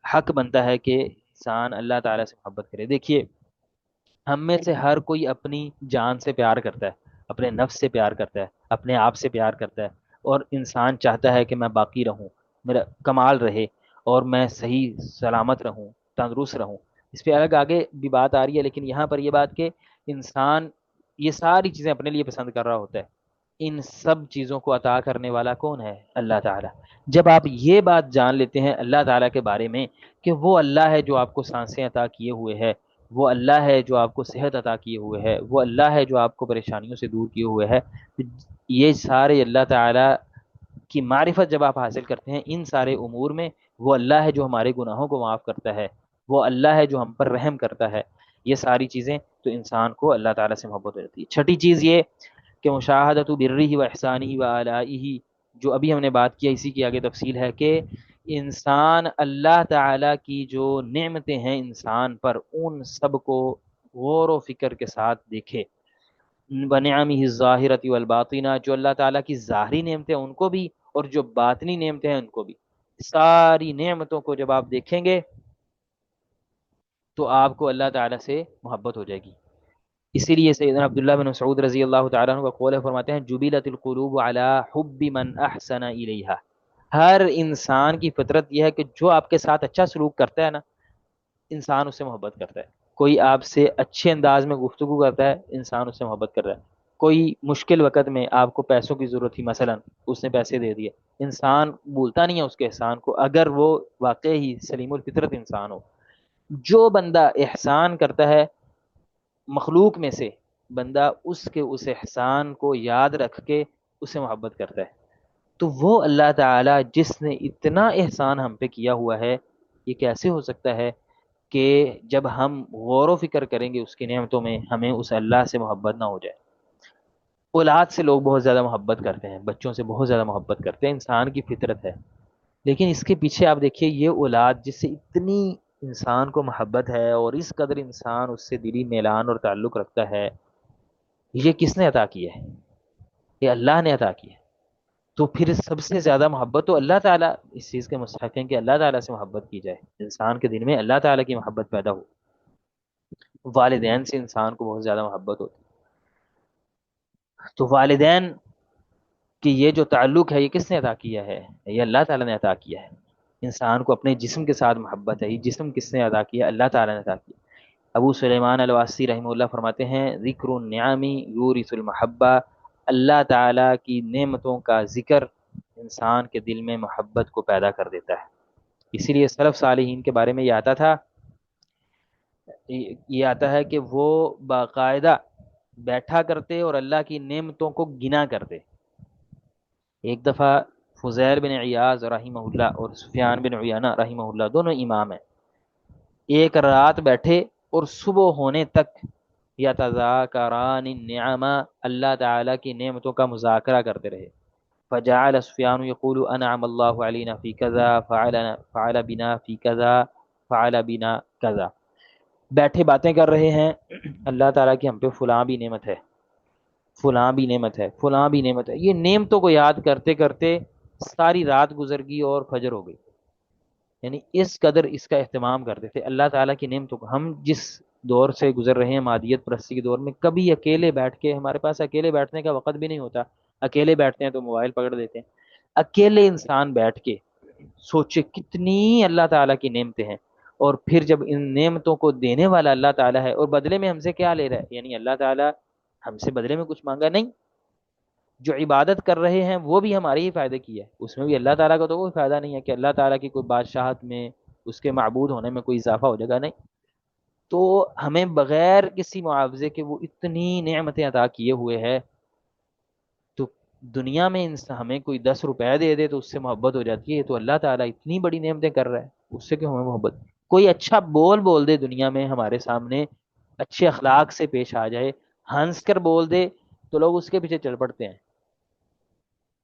حق بنتا ہے کہ انسان اللہ تعالیٰ سے محبت کرے۔ دیکھیے، ہم میں سے ہر کوئی اپنی جان سے پیار کرتا ہے، اپنے نفس سے پیار کرتا ہے، اپنے آپ سے پیار کرتا ہے، اور انسان چاہتا ہے کہ میں باقی رہوں، میرا کمال رہے، اور میں صحیح سلامت رہوں، تندرست رہوں۔ اس پہ الگ آگے بھی بات آ رہی ہے، لیکن یہاں پر یہ بات کہ انسان یہ ساری چیزیں اپنے لیے پسند کر رہا ہوتا ہے، ان سب چیزوں کو عطا کرنے والا کون ہے؟ اللہ تعالیٰ۔ جب آپ یہ بات جان لیتے ہیں اللہ تعالیٰ کے بارے میں کہ وہ اللہ ہے جو آپ کو سانسیں عطا کیے ہوئے ہے، وہ اللہ ہے جو آپ کو صحت عطا کیے ہوئے ہے، وہ اللہ ہے جو آپ کو پریشانیوں سے دور کیے ہوئے ہے، یہ سارے اللہ تعالیٰ کی معرفت جب آپ حاصل کرتے ہیں ان سارے امور میں، وہ اللہ ہے جو ہمارے گناہوں کو معاف کرتا ہے، وہ اللہ ہے جو ہم پر رحم کرتا ہے، یہ ساری چیزیں، تو انسان کو اللہ تعالیٰ سے محبت ہو جاتی ہے۔ چھٹی چیز یہ کہ مشاہدۃ برہ و احسانہ و آلائہ، جو ابھی ہم نے بات کیا، اسی کی آگے تفصیل ہے کہ انسان اللہ تعالیٰ کی جو نعمتیں ہیں انسان پر، ان سب کو غور و فکر کے ساتھ دیکھے، بنعمہ الظاہرۃ والباطنہ، جو اللہ تعالیٰ کی ظاہری نعمتیں ہیں ان کو بھی، اور جو باطنی نعمتیں ہیں ان کو بھی، ساری نعمتوں کو جب آپ دیکھیں گے تو آپ کو اللہ تعالیٰ سے محبت ہو جائے گی۔ اسی لیے سیدنا عبداللہ بن مسعود رضی اللہ تعالیٰ عنہ کا قول ہے، فرماتے ہیں جبلت القلوب علی حب من احسن الیہا، ہر انسان کی فطرت یہ ہے کہ جو آپ کے ساتھ اچھا سلوک کرتا ہے نا، انسان اس سے محبت کرتا ہے۔ کوئی آپ سے اچھے انداز میں گفتگو کرتا ہے، انسان اس سے محبت کر رہا ہے۔ کوئی مشکل وقت میں آپ کو پیسوں کی ضرورت تھی، مثلا اس نے پیسے دے دیے، انسان بھولتا نہیں ہے اس کے احسان کو، اگر وہ واقعی سلیم الفطرت انسان ہو۔ جو بندہ احسان کرتا ہے مخلوق میں سے، بندہ اس احسان کو یاد رکھ کے اس سے محبت کرتا ہے، تو وہ اللہ تعالیٰ جس نے اتنا احسان ہم پہ کیا ہوا ہے، یہ کیسے ہو سکتا ہے کہ جب ہم غور و فکر کریں گے اس کی نعمتوں میں، ہمیں اس اللہ سے محبت نہ ہو جائے۔ اولاد سے لوگ بہت زیادہ محبت کرتے ہیں، بچوں سے بہت زیادہ محبت کرتے ہیں، انسان کی فطرت ہے، لیکن اس کے پیچھے آپ دیکھیے یہ اولاد جس سے اتنی انسان کو محبت ہے، اور اس قدر انسان اس سے دلی میلان اور تعلق رکھتا ہے، یہ کس نے عطا کی ہے؟ یہ اللہ نے عطا کی ہے۔ تو پھر سب سے زیادہ محبت تو اللہ تعالیٰ اس چیز کے مستحق ہیں کہ اللہ تعالیٰ سے محبت کی جائے، انسان کے دل میں اللہ تعالیٰ کی محبت پیدا ہو۔ والدین سے انسان کو بہت زیادہ محبت ہوتی ہے، تو والدین کہ یہ جو تعلق ہے یہ کس نے عطا کیا ہے؟ یہ اللہ تعالیٰ نے عطا کیا ہے۔ انسان کو اپنے جسم کے ساتھ محبت ہے، یہ جسم کس نے عطا کیا؟ اللہ تعالیٰ نے عطا کیا۔ ابو سلیمان الواسطی رحمہ اللہ فرماتے ہیں، ذکر النعم یورث المحبہ، اللہ تعالیٰ کی نعمتوں کا ذکر انسان کے دل میں محبت کو پیدا کر دیتا ہے۔ اسی لیے سلف صالحین کے بارے میں یہ آتا تھا یہ آتا ہے کہ وہ باقاعدہ بیٹھا کرتے اور اللہ کی نعمتوں کو گنا کرتے۔ ایک دفعہ فضیل بن عیاض رحمہ اللہ اور سفیان بن عیانہ رحمہ اللہ دونوں امام ہیں، ایک رات بیٹھے اور صبح ہونے تک یتذاکران النعم، اللہ تعالیٰ کی نعمتوں کا مذاکرہ کرتے رہے۔ فجعل سفیان یقول انعم اللہ علینا فی کذا فعل بنا فی کذا فعل بنا کذا، بیٹھے باتیں کر رہے ہیں، اللہ تعالیٰ کی ہم پہ فلاں بھی نعمت ہے، فلاں بھی نعمت ہے، فلاں بھی نعمت ہے، یہ نعمتوں کو یاد کرتے کرتے ساری رات گزر گئی اور فجر ہو گئی۔ یعنی اس قدر اس کا اہتمام کرتے تھے اللہ تعالیٰ کی نعمتوں کو۔ ہم جس دور سے گزر رہے ہیں مادیت پرستی کے دور میں، کبھی اکیلے بیٹھ کے، ہمارے پاس اکیلے بیٹھنے کا وقت بھی نہیں ہوتا، اکیلے بیٹھتے ہیں تو موبائل پکڑ دیتے ہیں۔ اکیلے انسان بیٹھ کے سوچے کتنی اللہ تعالیٰ کی نعمتیں ہیں، اور پھر جب ان نعمتوں کو دینے والا اللہ تعالیٰ ہے اور بدلے میں ہم سے کیا لے رہا ہے، یعنی اللہ تعالیٰ ہم سے بدلے میں کچھ مانگا نہیں، جو عبادت کر رہے ہیں وہ بھی ہمارے ہی فائدے کی ہے، اس میں بھی اللہ تعالیٰ کا تو کوئی فائدہ نہیں ہے کہ اللہ تعالیٰ کی کوئی بادشاہت میں، اس کے معبود ہونے میں کوئی اضافہ ہو جائے گا، نہیں۔ تو ہمیں بغیر کسی معاوضے کے وہ اتنی نعمتیں عطا کیے ہوئے ہے، تو دنیا میں ہمیں کوئی 10 روپے دے دے تو اس سے محبت ہو جاتی ہے، تو اللہ تعالیٰ اتنی بڑی نعمتیں کر رہا ہے، اس سے کیوں ہمیں محبت؟ کوئی اچھا بول دے دنیا میں ہمارے سامنے، اچھے اخلاق سے پیش آ جائے، ہنس کر بول دے، تو لوگ اس کے پیچھے چل پڑتے ہیں۔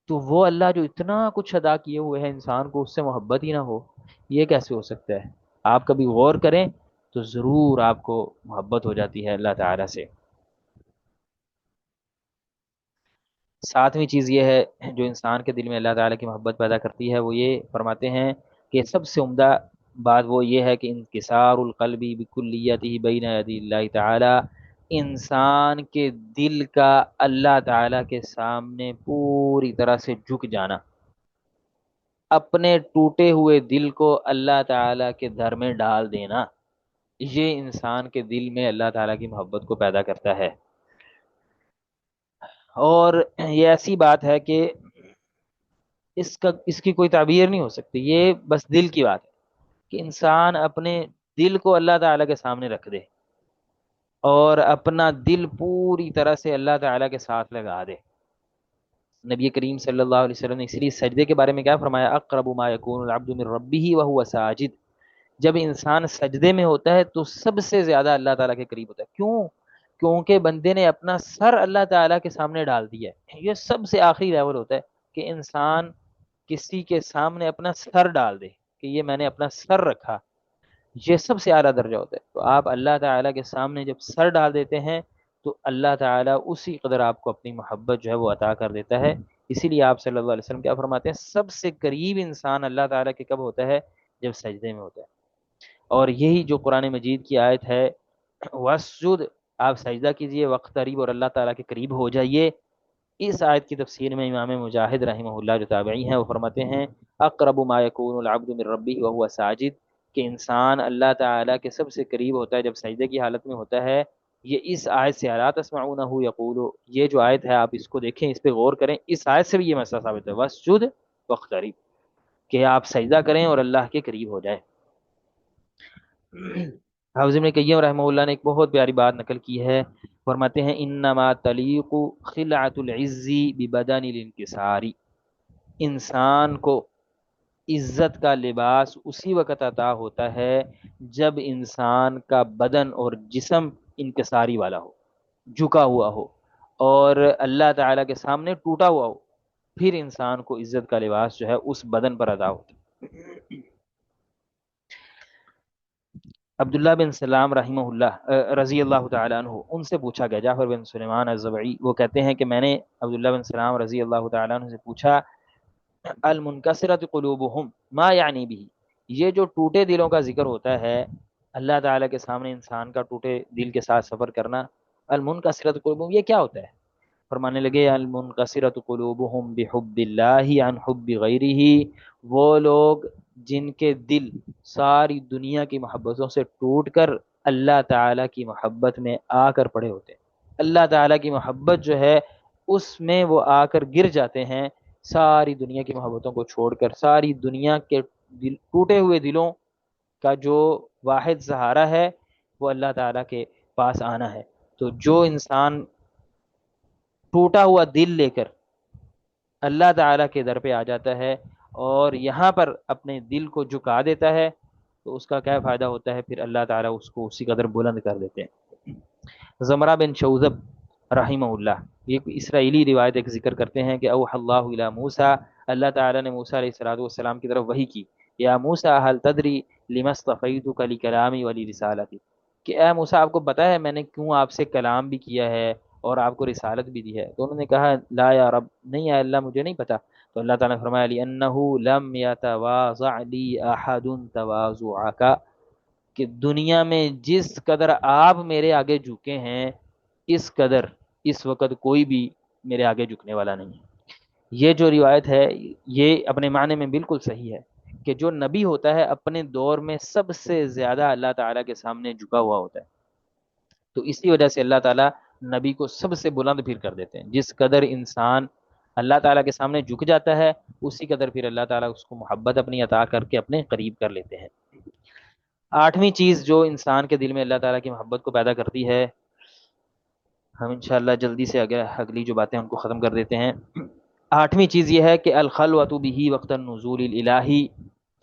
تو وہ اللہ جو اتنا کچھ ادا کیے ہوئے ہیں انسان کو، اس سے محبت ہی نہ ہو، یہ کیسے ہو سکتا ہے؟ آپ کبھی غور کریں تو ضرور آپ کو محبت ہو جاتی ہے اللہ تعالیٰ سے۔ ساتویں چیز یہ ہے جو انسان کے دل میں اللہ تعالیٰ کی محبت پیدا کرتی ہے، وہ یہ فرماتے ہیں کہ سب سے عمدہ بات وہ یہ ہے کہ انکسار القلبی بکلیتہ بین یدی اللہ تعالیٰ، انسان کے دل کا اللہ تعالیٰ کے سامنے پوری طرح سے جھک جانا، اپنے ٹوٹے ہوئے دل کو اللہ تعالیٰ کے در میں ڈال دینا، یہ انسان کے دل میں اللہ تعالیٰ کی محبت کو پیدا کرتا ہے۔ اور یہ ایسی بات ہے کہ اس کی کوئی تعبیر نہیں ہو سکتی، یہ بس دل کی بات ہے کہ انسان اپنے دل کو اللہ تعالیٰ کے سامنے رکھ دے اور اپنا دل پوری طرح سے اللہ تعالیٰ کے ساتھ لگا دے۔ نبی کریم صلی اللہ علیہ وسلم نے اس لیے سجدے کے بارے میں کیا فرمایا؟ اقرب ما یکون العبد من ربہ وهو ساجد، جب انسان سجدے میں ہوتا ہے تو سب سے زیادہ اللہ تعالیٰ کے قریب ہوتا ہے۔ کیوں؟ کیونکہ بندے نے اپنا سر اللہ تعالیٰ کے سامنے ڈال دیا ہے۔ یہ سب سے آخری لیول ہوتا ہے کہ انسان کسی کے سامنے اپنا سر ڈال دے کہ یہ میں نے اپنا سر رکھا، یہ سب سے اعلیٰ درجہ ہوتا ہے۔ تو آپ اللہ تعالیٰ کے سامنے جب سر ڈال دیتے ہیں تو اللہ تعالیٰ اسی قدر آپ کو اپنی محبت جو ہے وہ عطا کر دیتا ہے۔ اسی لیے آپ صلی اللہ علیہ وسلم کیا فرماتے ہیں؟ سب سے قریب انسان اللہ تعالیٰ کے کب ہوتا ہے؟ جب سجدے میں ہوتا ہے۔ اور یہی جو قرآن مجید کی آیت ہے وَاسْجُدْ، آپ سجدہ کیجئے وَاقْتَرِب، اور اللہ تعالیٰ کے قریب ہو جائیے، اس آیت کی تفسیر میں امام مجاہد رحمہ اللہ جو تابعی ہیں وہ فرماتے ہیں اقرب ما یکون العبد من ربہ وهو ساجد، کہ انسان اللہ تعالیٰ کے سب سے قریب ہوتا ہے جب سجدے کی حالت میں ہوتا ہے۔ یہ اس آیت سے الا تسمعونہ یقول، یہ جو آیت ہے آپ اس کو دیکھیں، اس پہ غور کریں، اس آیت سے بھی یہ مسئلہ ثابت ہے وَاسْجُدْ وَاقْتَرِب، کہ آپ سجدہ کریں اور اللہ کے قریب ہو جائیں۔ حافظ ابن قیم رحمہ اللہ نے ایک بہت پیاری بات نقل کی ہے، فرماتے ہیں انما تلیق خلعۃ العز ببدن الانکساری، انسان کو عزت کا لباس اسی وقت عطا ہوتا ہے جب انسان کا بدن اور جسم انکساری والا ہو، جھکا ہوا ہو اور اللہ تعالیٰ کے سامنے ٹوٹا ہوا ہو، پھر انسان کو عزت کا لباس جو ہے اس بدن پر عطا ہوتا ہے۔ عبداللہ بن سلام رحمہ اللہ رضی اللہ تعالیٰ عنہ، ان سے پوچھا گیا، جعفر بن سلیمان الزبعی وہ کہتے ہیں کہ میں نے عبداللہ بن سلام رضی اللہ تعالیٰ عنہ سے پوچھا المنکسرۃ قلوبہم ما یعنی بھی، یہ جو ٹوٹے دلوں کا ذکر ہوتا ہے اللہ تعالیٰ کے سامنے انسان کا ٹوٹے دل کے ساتھ سفر کرنا، المنکسرۃ قلوبہم یہ کیا ہوتا ہے؟ فرمانے لگے المنکسرۃ قلوبہم بحب اللہ عن حب غیرہ، وہ لوگ جن کے دل ساری دنیا کی محبتوں سے ٹوٹ کر اللہ تعالیٰ کی محبت میں آ کر پڑے ہوتے ہیں، اللہ تعالیٰ کی محبت جو ہے اس میں وہ آ کر گر جاتے ہیں، ساری دنیا کی محبتوں کو چھوڑ کر، ساری دنیا کے ٹوٹے ہوئے دلوں کا جو واحد سہارا ہے وہ اللہ تعالیٰ کے پاس آنا ہے۔ تو جو انسان ٹوٹا ہوا دل لے کر اللہ تعالیٰ کے در پہ آ جاتا ہے اور یہاں پر اپنے دل کو جھکا دیتا ہے، تو اس کا کیا فائدہ ہوتا ہے؟ پھر اللہ تعالیٰ اس کو اسی قدر بلند کر دیتے ہیں۔ زمرہ بن شوذب رحمہ اللہ، یہ ایک اسرائیلی روایت ایک ذکر کرتے ہیں کہ اوحى اللہ الی موسیٰ، اللہ تعالیٰ نے موسیٰ علیہ الصلوۃ والسلام کی طرف وحی کی، یا موسیٰ هل تدری لما اصطفیتک لکلامی ولرسالتی، کہ اے موسیٰ آپ کو پتہ ہے میں نے کیوں آپ سے کلام بھی کیا ہے اور آپ کو رسالت بھی دی ہے؟ تو انہوں نے کہا لا یا رب، نہیں اے اللہ مجھے نہیں پتا۔ تو اللہ تعالیٰ نے فرمایا لِأَنَّهُ لَمْ يَتَوَاضَعْ لِي أَحَدٌ تَوَاضُعَكَ، کہ دنیا میں جس قدر آپ میرے آگے جھکے ہیں اس قدر اس وقت کوئی بھی میرے آگے جھکنے والا نہیں ہے۔ یہ جو روایت ہے یہ اپنے معنی میں بالکل صحیح ہے کہ جو نبی ہوتا ہے اپنے دور میں سب سے زیادہ اللہ تعالیٰ کے سامنے جھکا ہوا ہوتا ہے، تو اسی وجہ سے اللہ تعالیٰ نبی کو سب سے بلند پھر کر دیتے ہیں۔ جس قدر انسان اللہ تعالیٰ کے سامنے جھک جاتا ہے اسی قدر پھر اللہ تعالیٰ اس کو محبت اپنی عطا کر کے اپنے قریب کر لیتے ہیں۔ آٹھویں چیز جو انسان کے دل میں اللہ تعالیٰ کی محبت کو پیدا کرتی ہے، ہم انشاءاللہ جلدی سے اگلی جو باتیں ان کو ختم کر دیتے ہیں۔ آٹھویں چیز یہ ہے کہ الخلوۃ بہ وقت النزول الالہی،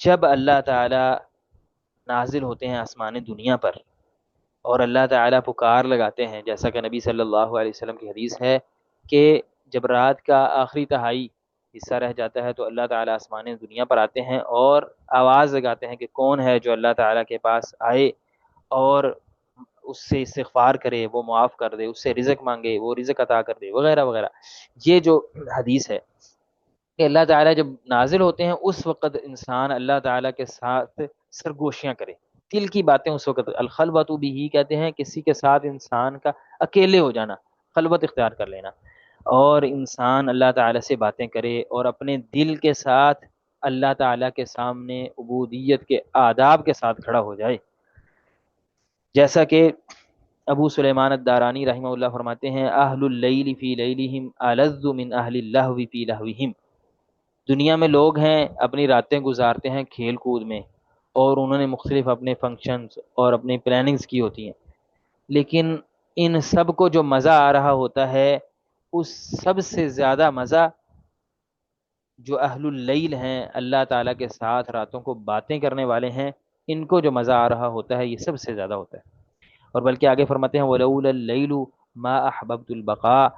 جب اللہ تعالیٰ نازل ہوتے ہیں آسمان دنیا پر اور اللہ تعالیٰ پکار لگاتے ہیں، جیسا کہ نبی صلی اللہ علیہ وسلم کی حدیث ہے کہ جب رات کا آخری تہائی حصہ رہ جاتا ہے تو اللہ تعالیٰ آسمان دنیا پر آتے ہیں اور آواز لگاتے ہیں کہ کون ہے جو اللہ تعالیٰ کے پاس آئے اور اس سے استغفار کرے، وہ معاف کر دے، اس سے رزق مانگے، وہ رزق عطا کر دے، وغیرہ وغیرہ۔ یہ جو حدیث ہے کہ اللہ تعالیٰ جب نازل ہوتے ہیں اس وقت انسان اللہ تعالیٰ کے ساتھ سرگوشیاں کرے، دل کی باتیں اس وقت الخلوۃ بھی کہتے ہیں، کسی کے ساتھ انسان کا اکیلے ہو جانا، خلوت اختیار کر لینا، اور انسان اللہ تعالیٰ سے باتیں کرے اور اپنے دل کے ساتھ اللہ تعالیٰ کے سامنے عبودیت کے آداب کے ساتھ کھڑا ہو جائے۔ جیسا کہ ابو سلیمان الدارانی رحمہ اللہ فرماتے ہیں اہل اللیل فی لیلہم الذ من اہل اللہو فی لہوہم، دنیا میں لوگ ہیں اپنی راتیں گزارتے ہیں کھیل کود میں اور انہوں نے مختلف اپنے فنکشنز اور اپنی پلاننگز کی ہوتی ہیں، لیکن ان سب کو جو مزہ آ رہا ہوتا ہے اس سب سے زیادہ مزہ جو اہل اللیل ہیں، اللہ تعالیٰ کے ساتھ راتوں کو باتیں کرنے والے ہیں، ان کو جو مزہ آ رہا ہوتا ہے یہ سب سے زیادہ ہوتا ہے۔ اور بلکہ آگے فرماتے ہیں وَلَوْلَا اللَّيْلُ مَا أَحْبَبْتُ الْبَقَاءَ،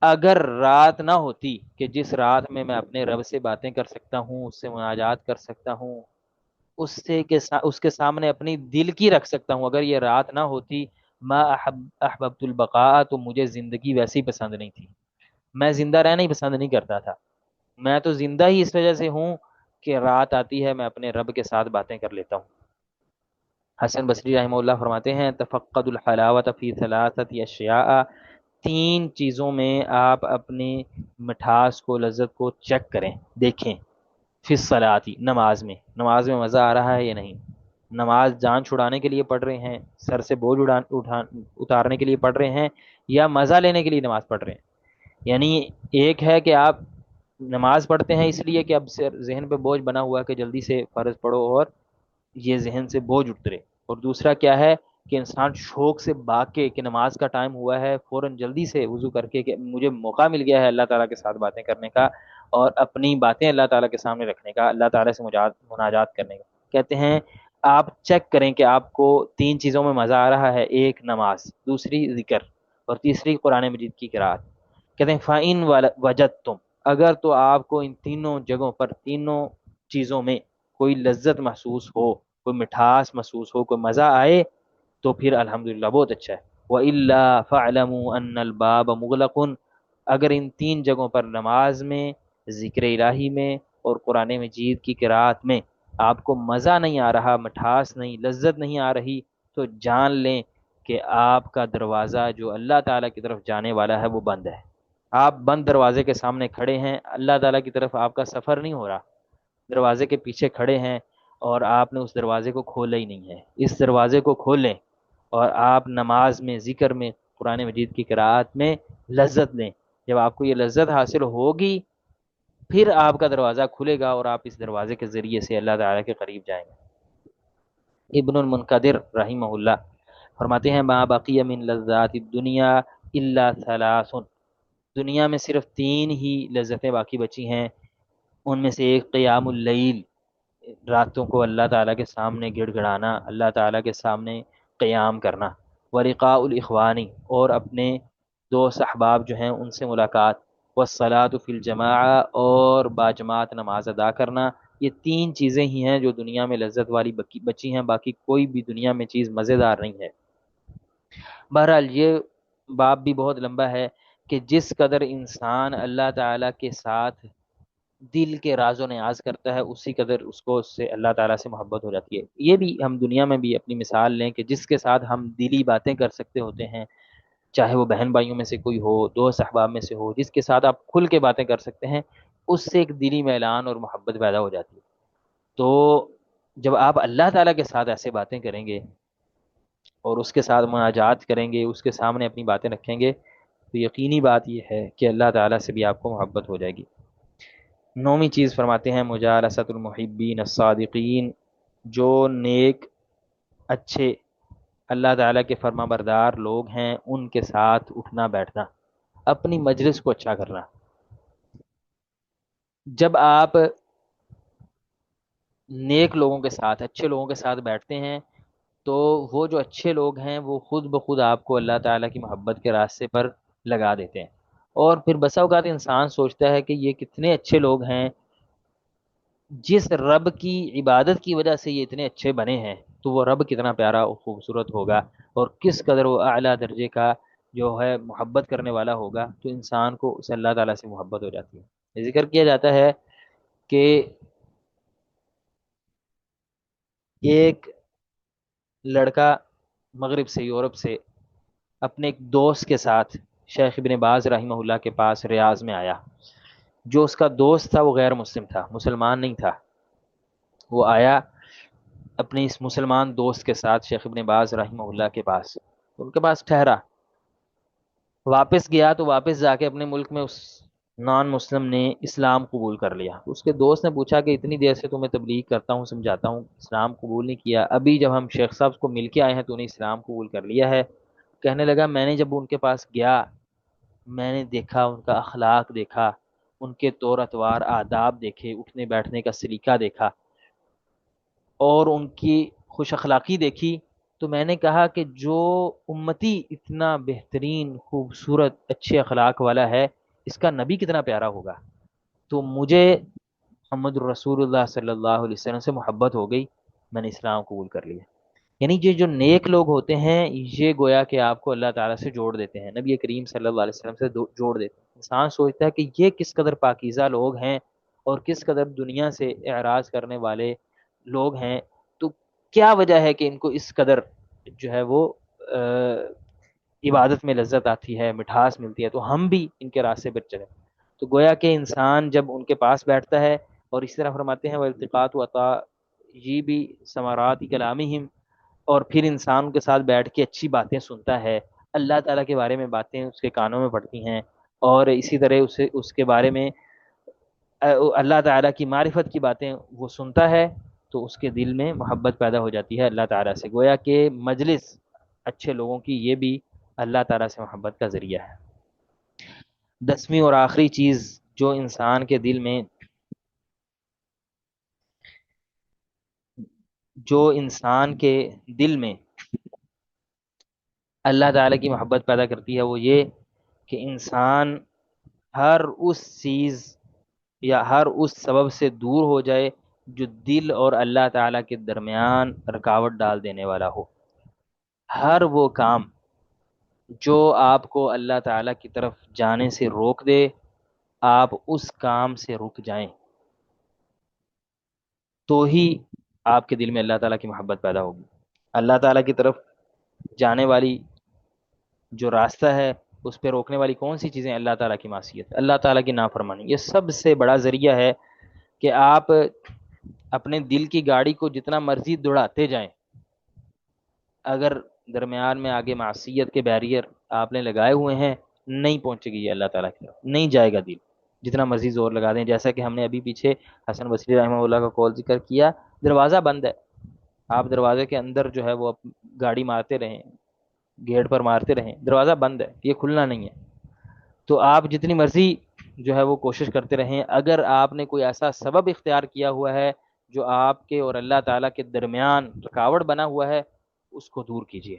اگر رات نہ ہوتی کہ جس رات میں اپنے رب سے باتیں کر سکتا ہوں، اس سے مناجات کر سکتا ہوں، اس کے سامنے اپنی دل کی رکھ سکتا ہوں، اگر یہ رات نہ ہوتی ما احببت البقاء، تو مجھے زندگی ویسی پسند نہیں تھی، میں زندہ رہنا ہی پسند نہیں کرتا تھا، میں تو زندہ ہی اس وجہ سے ہوں کہ رات آتی ہے میں اپنے رب کے ساتھ باتیں کر لیتا ہوں۔ حسن بصری رحمہ اللہ فرماتے ہیں تفقد الحلاوت فی ثلاثت اشیاء، تین چیزوں میں آپ اپنی مٹھاس کو، لذت کو چیک کریں، دیکھیں۔ فی الصلاۃ، نماز میں مزہ آ رہا ہے یا نہیں؟ نماز جان چھڑانے کے لیے پڑھ رہے ہیں، سر سے بوجھ اتارنے کے لیے پڑھ رہے ہیں، یا مزہ لینے کے لیے نماز پڑھ رہے ہیں؟ یعنی ایک ہے کہ آپ نماز پڑھتے ہیں اس لیے کہ اب ذہن پہ بوجھ بنا ہوا ہے کہ جلدی سے فرض پڑھو اور یہ ذہن سے بوجھ اترے، اور دوسرا کیا ہے کہ انسان شوق سے بھاگ کے کہ نماز کا ٹائم ہوا ہے فوراً جلدی سے وضو کر کے کہ مجھے موقع مل گیا ہے اللہ تعالیٰ کے ساتھ باتیں کرنے کا اور اپنی باتیں اللہ تعالیٰ کے سامنے رکھنے کا، اللہ تعالیٰ سے مناجات کرنے کا۔ کہتے ہیں آپ چیک کریں کہ آپ کو تین چیزوں میں مزہ آ رہا ہے، ایک نماز، دوسری ذکر، اور تیسری قرآن مجید کی قرأت۔ کہتے ہیں فَإِن وَجَدْتُمْ، اگر تو آپ کو ان تینوں جگہوں پر، تینوں چیزوں میں کوئی لذت محسوس ہو، کوئی مٹھاس محسوس ہو، کوئی مزہ آئے، تو پھر الحمدللہ بہت اچھا ہے۔ وَإِلَّا فَاعْلَمُوا أَنَّ الْبَابَ مُغْلَقٌ، اگر ان تین جگہوں پر نماز میں، ذکر الہی میں اور قرآن مجید کی قرأت میں آپ کو مزہ نہیں آ رہا، مٹھاس نہیں، لذت نہیں آ رہی، تو جان لیں کہ آپ کا دروازہ جو اللہ تعالیٰ کی طرف جانے والا ہے وہ بند ہے۔ آپ بند دروازے کے سامنے کھڑے ہیں، اللہ تعالیٰ کی طرف آپ کا سفر نہیں ہو رہا، دروازے کے پیچھے کھڑے ہیں اور آپ نے اس دروازے کو کھولا ہی نہیں ہے۔ اس دروازے کو کھولیں اور آپ نماز میں، ذکر میں، قرآن مجید کی قرآت میں لذت لیں۔ جب آپ کو یہ لذت حاصل ہوگی پھر آپ کا دروازہ کھلے گا اور آپ اس دروازے کے ذریعے سے اللہ تعالیٰ کے قریب جائیں گے۔ ابن المنقدر رحمہ اللہ فرماتے ہیں ما بقی من لذات الدنیا الا ثلاث، دنیا میں صرف تین ہی لذتیں باقی بچی ہیں، ان میں سے ایک قیام اللیل، راتوں کو اللہ تعالیٰ کے سامنے گڑ گڑانا، اللہ تعالیٰ کے سامنے قیام کرنا، ولقاء الاخوانی، اور اپنے دوست احباب جو ہیں ان سے ملاقات، والصلاۃ فی الجماعہ، اور باجماعت نماز ادا کرنا، یہ تین چیزیں ہی ہیں جو دنیا میں لذت والی بچی ہیں، باقی کوئی بھی دنیا میں چیز مزیدار نہیں ہے۔ بہرحال یہ باب بھی بہت لمبا ہے کہ جس قدر انسان اللہ تعالیٰ کے ساتھ دل کے راز و نیاز کرتا ہے، اسی قدر اس کو اس سے اللہ تعالیٰ سے محبت ہو جاتی ہے۔ یہ بھی ہم دنیا میں بھی اپنی مثال لیں کہ جس کے ساتھ ہم دلی باتیں کر سکتے ہوتے ہیں، چاہے وہ بہن بھائیوں میں سے کوئی ہو، دوست احباب میں سے ہو، جس کے ساتھ آپ کھل کے باتیں کر سکتے ہیں، اس سے ایک دلی میلان اور محبت پیدا ہو جاتی ہے۔ تو جب آپ اللہ تعالیٰ کے ساتھ ایسے باتیں کریں گے اور اس کے ساتھ مناجات کریں گے، اس کے سامنے اپنی باتیں رکھیں گے، تو یقینی بات یہ ہے کہ اللہ تعالیٰ سے بھی آپ کو محبت ہو جائے گی۔ نویں چیز فرماتے ہیں مجالست المحبین الصادقین، جو نیک اچھے اللہ تعالیٰ کے فرما بردار لوگ ہیں ان کے ساتھ اٹھنا بیٹھنا، اپنی مجلس کو اچھا کرنا۔ جب آپ نیک لوگوں کے ساتھ، اچھے لوگوں کے ساتھ بیٹھتے ہیں، تو وہ جو اچھے لوگ ہیں وہ خود بخود آپ کو اللہ تعالیٰ کی محبت کے راستے پر لگا دیتے ہیں۔ اور پھر بسا اوقات انسان سوچتا ہے کہ یہ کتنے اچھے لوگ ہیں، جس رب کی عبادت کی وجہ سے یہ اتنے اچھے بنے ہیں، تو وہ رب کتنا پیارا اور خوبصورت ہوگا، اور کس قدر وہ اعلیٰ درجے کا جو ہے محبت کرنے والا ہوگا، تو انسان کو اسے اللہ تعالیٰ سے محبت ہو جاتی ہے۔ ذکر کیا جاتا ہے کہ ایک لڑکا مغرب سے، یورپ سے، اپنے ایک دوست کے ساتھ شیخ ابن باز رحمہ اللہ کے پاس ریاض میں آیا۔ جو اس کا دوست تھا وہ غیر مسلم تھا، مسلمان نہیں تھا۔ وہ آیا اپنے اس مسلمان دوست کے ساتھ شیخ ابن باز رحمہ اللہ کے پاس، ان کے پاس ٹھہرا، واپس گیا تو واپس جا کے اپنے ملک میں اس نان مسلم نے اسلام قبول کر لیا۔ اس کے دوست نے پوچھا کہ اتنی دیر سے تمہیں تبلیغ کرتا ہوں، سمجھاتا ہوں، اسلام قبول نہیں کیا، ابھی جب ہم شیخ صاحب کو مل کے آئے ہیں تو نے اسلام قبول کر لیا ہے۔ کہنے لگا میں نے جب ان کے پاس گیا، میں نے دیکھا، ان کا اخلاق دیکھا، ان کے طور اتوار آداب دیکھے، اٹھنے بیٹھنے کا سلیقہ دیکھا، اور ان کی خوش اخلاقی دیکھی، تو میں نے کہا کہ جو امتی اتنا بہترین خوبصورت اچھے اخلاق والا ہے، اس کا نبی کتنا پیارا ہوگا۔ تو مجھے محمد الرسول اللہ صلی اللہ علیہ وسلم سے محبت ہو گئی، میں نے اسلام قبول کر لیا۔ یعنی یہ جو نیک لوگ ہوتے ہیں، یہ گویا کہ آپ کو اللہ تعالیٰ سے جوڑ دیتے ہیں، نبی کریم صلی اللہ علیہ وسلم سے جوڑ دیتے ہیں۔ انسان سوچتا ہے کہ یہ کس قدر پاکیزہ لوگ ہیں اور کس قدر دنیا سے اعراض کرنے والے لوگ ہیں، تو کیا وجہ ہے کہ ان کو اس قدر جو ہے وہ عبادت میں لذت آتی ہے، مٹھاس ملتی ہے، تو ہم بھی ان کے راستے پر چلیں۔ تو گویا کہ انسان جب ان کے پاس بیٹھتا ہے، اور اس طرح فرماتے ہیں والتقاط عطا یہ بھی ثمرات کلامہم، اور پھر انسان ان کے ساتھ بیٹھ کے اچھی باتیں سنتا ہے، اللہ تعالیٰ کے بارے میں باتیں اس کے کانوں میں پڑتی ہیں، اور اسی طرح اس کے بارے میں اللہ تعالیٰ کی معرفت کی باتیں وہ سنتا ہے، تو اس کے دل میں محبت پیدا ہو جاتی ہے اللہ تعالیٰ سے۔ گویا کہ مجلس اچھے لوگوں کی یہ بھی اللہ تعالیٰ سے محبت کا ذریعہ ہے۔ دسویں اور آخری چیز جو انسان کے دل میں، جو انسان کے دل میں اللہ تعالیٰ کی محبت پیدا کرتی ہے، وہ یہ کہ انسان ہر اس چیز یا ہر اس سبب سے دور ہو جائے جو دل اور اللہ تعالیٰ کے درمیان رکاوٹ ڈال دینے والا ہو۔ ہر وہ کام جو آپ کو اللہ تعالیٰ کی طرف جانے سے روک دے، آپ اس کام سے رک جائیں، تو ہی آپ کے دل میں اللہ تعالیٰ کی محبت پیدا ہوگی۔ اللہ تعالیٰ کی طرف جانے والی جو راستہ ہے، اس پہ روکنے والی کون سی چیزیں؟ اللہ تعالیٰ کی معصیت، اللہ تعالیٰ کی نافرمانی، یہ سب سے بڑا ذریعہ ہے کہ آپ اپنے دل کی گاڑی کو جتنا مرضی دوڑاتے جائیں، اگر درمیان میں آگے معصیت کے بیریئر آپ نے لگائے ہوئے ہیں، نہیں پہنچے گی یہ اللہ تعالیٰ کی طرف، نہیں جائے گا دل، جتنا مرضی زور لگا دیں۔ جیسا کہ ہم نے ابھی پیچھے حسن بصری رحمہ اللہ کا قول ذکر کیا، دروازہ بند ہے، آپ دروازے کے اندر جو ہے وہ گاڑی مارتے رہیں، گیٹ پر مارتے رہیں، دروازہ بند ہے، یہ کھلنا نہیں ہے، تو آپ جتنی مرضی جو ہے وہ کوشش کرتے رہیں، اگر آپ نے کوئی ایسا سبب اختیار کیا ہوا ہے جو آپ کے اور اللہ تعالیٰ کے درمیان رکاوٹ بنا ہوا ہے، اس کو دور کیجیے۔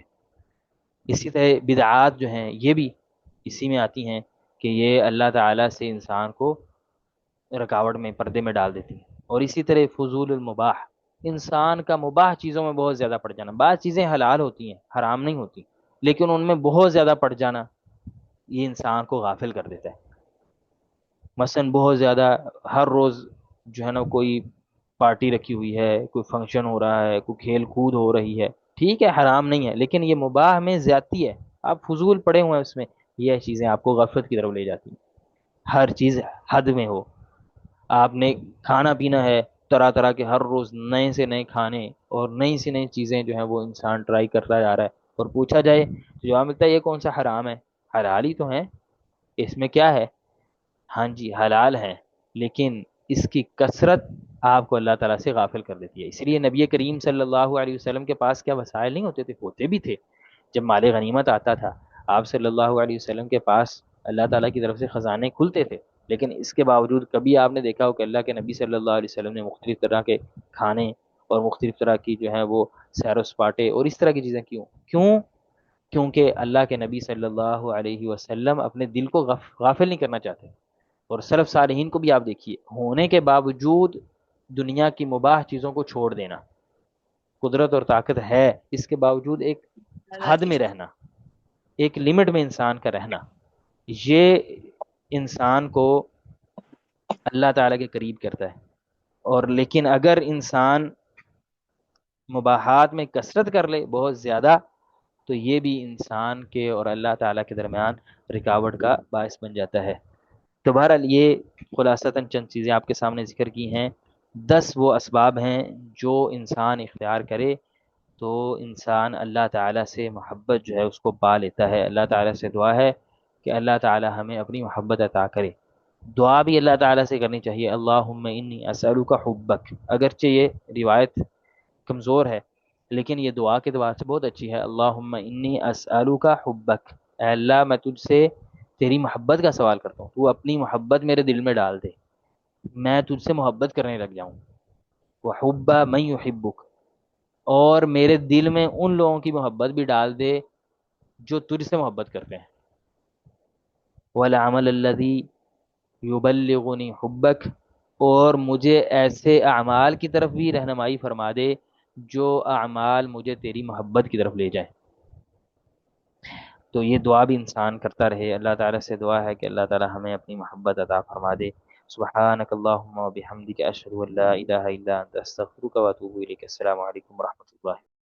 اسی طرح بدعات جو ہیں یہ بھی اسی میں آتی ہیں کہ یہ اللہ تعالیٰ سے انسان کو رکاوٹ میں، پردے میں ڈال دیتی ہیں۔ اور اسی طرح فضول المباح، انسان کا مباح چیزوں میں بہت زیادہ پڑ جانا، بعض چیزیں حلال ہوتی ہیں، حرام نہیں ہوتی، لیکن ان میں بہت زیادہ پڑ جانا یہ انسان کو غافل کر دیتا ہے۔ مثلا بہت زیادہ ہر روز جو ہے نا کوئی پارٹی رکھی ہوئی ہے، کوئی فنکشن ہو رہا ہے، کوئی کھیل کود ہو رہی ہے، ٹھیک ہے حرام نہیں ہے، لیکن یہ مباح میں زیادتی ہے، آپ فضول پڑے ہوئے ہیں اس میں، یہ چیزیں آپ کو غفلت کی طرف لے جاتی ہیں۔ ہر چیز حد میں ہو، آپ نے کھانا پینا ہے، طرح طرح کے ہر روز نئے سے نئے کھانے اور نئی سے نئی چیزیں جو ہیں وہ انسان ٹرائی کرتا جا رہا ہے، اور پوچھا جائے تو جواب ملتا ہے یہ کون سا حرام ہے، حلال ہی تو ہے، اس میں کیا ہے؟ ہاں جی حلال ہے، لیکن اس کی کثرت آپ کو اللہ تعالیٰ سے غافل کر دیتی ہے۔ اس لیے نبی کریم صلی اللہ علیہ وسلم کے پاس کیا وسائل نہیں ہوتے تھے؟ ہوتے بھی تھے، جب مال غنیمت آتا تھا آپ صلی اللہ علیہ وسلم کے پاس اللہ تعالیٰ کی طرف سے خزانے کھلتے تھے، لیکن اس کے باوجود کبھی آپ نے دیکھا ہو کہ اللہ کے نبی صلی اللہ علیہ وسلم نے مختلف طرح کے کھانے اور مختلف طرح کی جو ہے وہ سیر و سپاٹے اور اس طرح کی چیزیں کیوں کیوں؟ کیونکہ اللہ کے نبی صلی اللہ علیہ وسلم اپنے دل کو غافل نہیں کرنا چاہتے، اور سلف صالحین کو بھی آپ دیکھیے، ہونے کے باوجود دنیا کی مباح چیزوں کو چھوڑ دینا، قدرت اور طاقت ہے اس کے باوجود ایک حد میں رہنا، ایک لمٹ میں انسان کا رہنا، یہ انسان کو اللہ تعالیٰ کے قریب کرتا ہے۔ اور لیکن اگر انسان مباحات میں کثرت کر لے بہت زیادہ، تو یہ بھی انسان کے اور اللہ تعالیٰ کے درمیان رکاوٹ کا باعث بن جاتا ہے۔ تو بہرحال یہ خلاصتاً چند چیزیں آپ کے سامنے ذکر کی ہیں، 10 وہ اسباب ہیں جو انسان اختیار کرے تو انسان اللہ تعالیٰ سے محبت جو ہے اس کو پا لیتا ہے۔ اللہ تعالیٰ سے دعا ہے کہ اللہ تعالیٰ ہمیں اپنی محبت عطا کرے۔ دعا بھی اللہ تعالیٰ سے کرنی چاہیے، اللہم انی اسألک حبک، اگرچہ یہ روایت کمزور ہے لیکن یہ دعا کے دعا سے بہت اچھی ہے، اللہم انی اسألک حبک، اے اللہ میں تجھ سے تیری محبت کا سوال کرتا ہوں، تو اپنی محبت میرے دل میں ڈال دے، میں تجھ سے محبت کرنے لگ جاؤں، وحب من یحبک، اور میرے دل میں ان لوگوں کی محبت بھی ڈال دے جو تجھ سے محبت کرتے ہیں، والعمل الذی یبلغنی حبک، اور مجھے ایسے اعمال کی طرف بھی رہنمائی فرما دے جو اعمال مجھے تیری محبت کی طرف لے جائیں۔ تو یہ دعا بھی انسان کرتا رہے، اللہ تعالیٰ سے دعا ہے کہ اللہ تعالیٰ ہمیں اپنی محبت عطا فرما دے۔ سبحانک اللہم و بحمدک، اشہد ان لا الہ الا انت، استغفرک و اتوب الیک۔ السلام علیکم ورحمۃ اللہ۔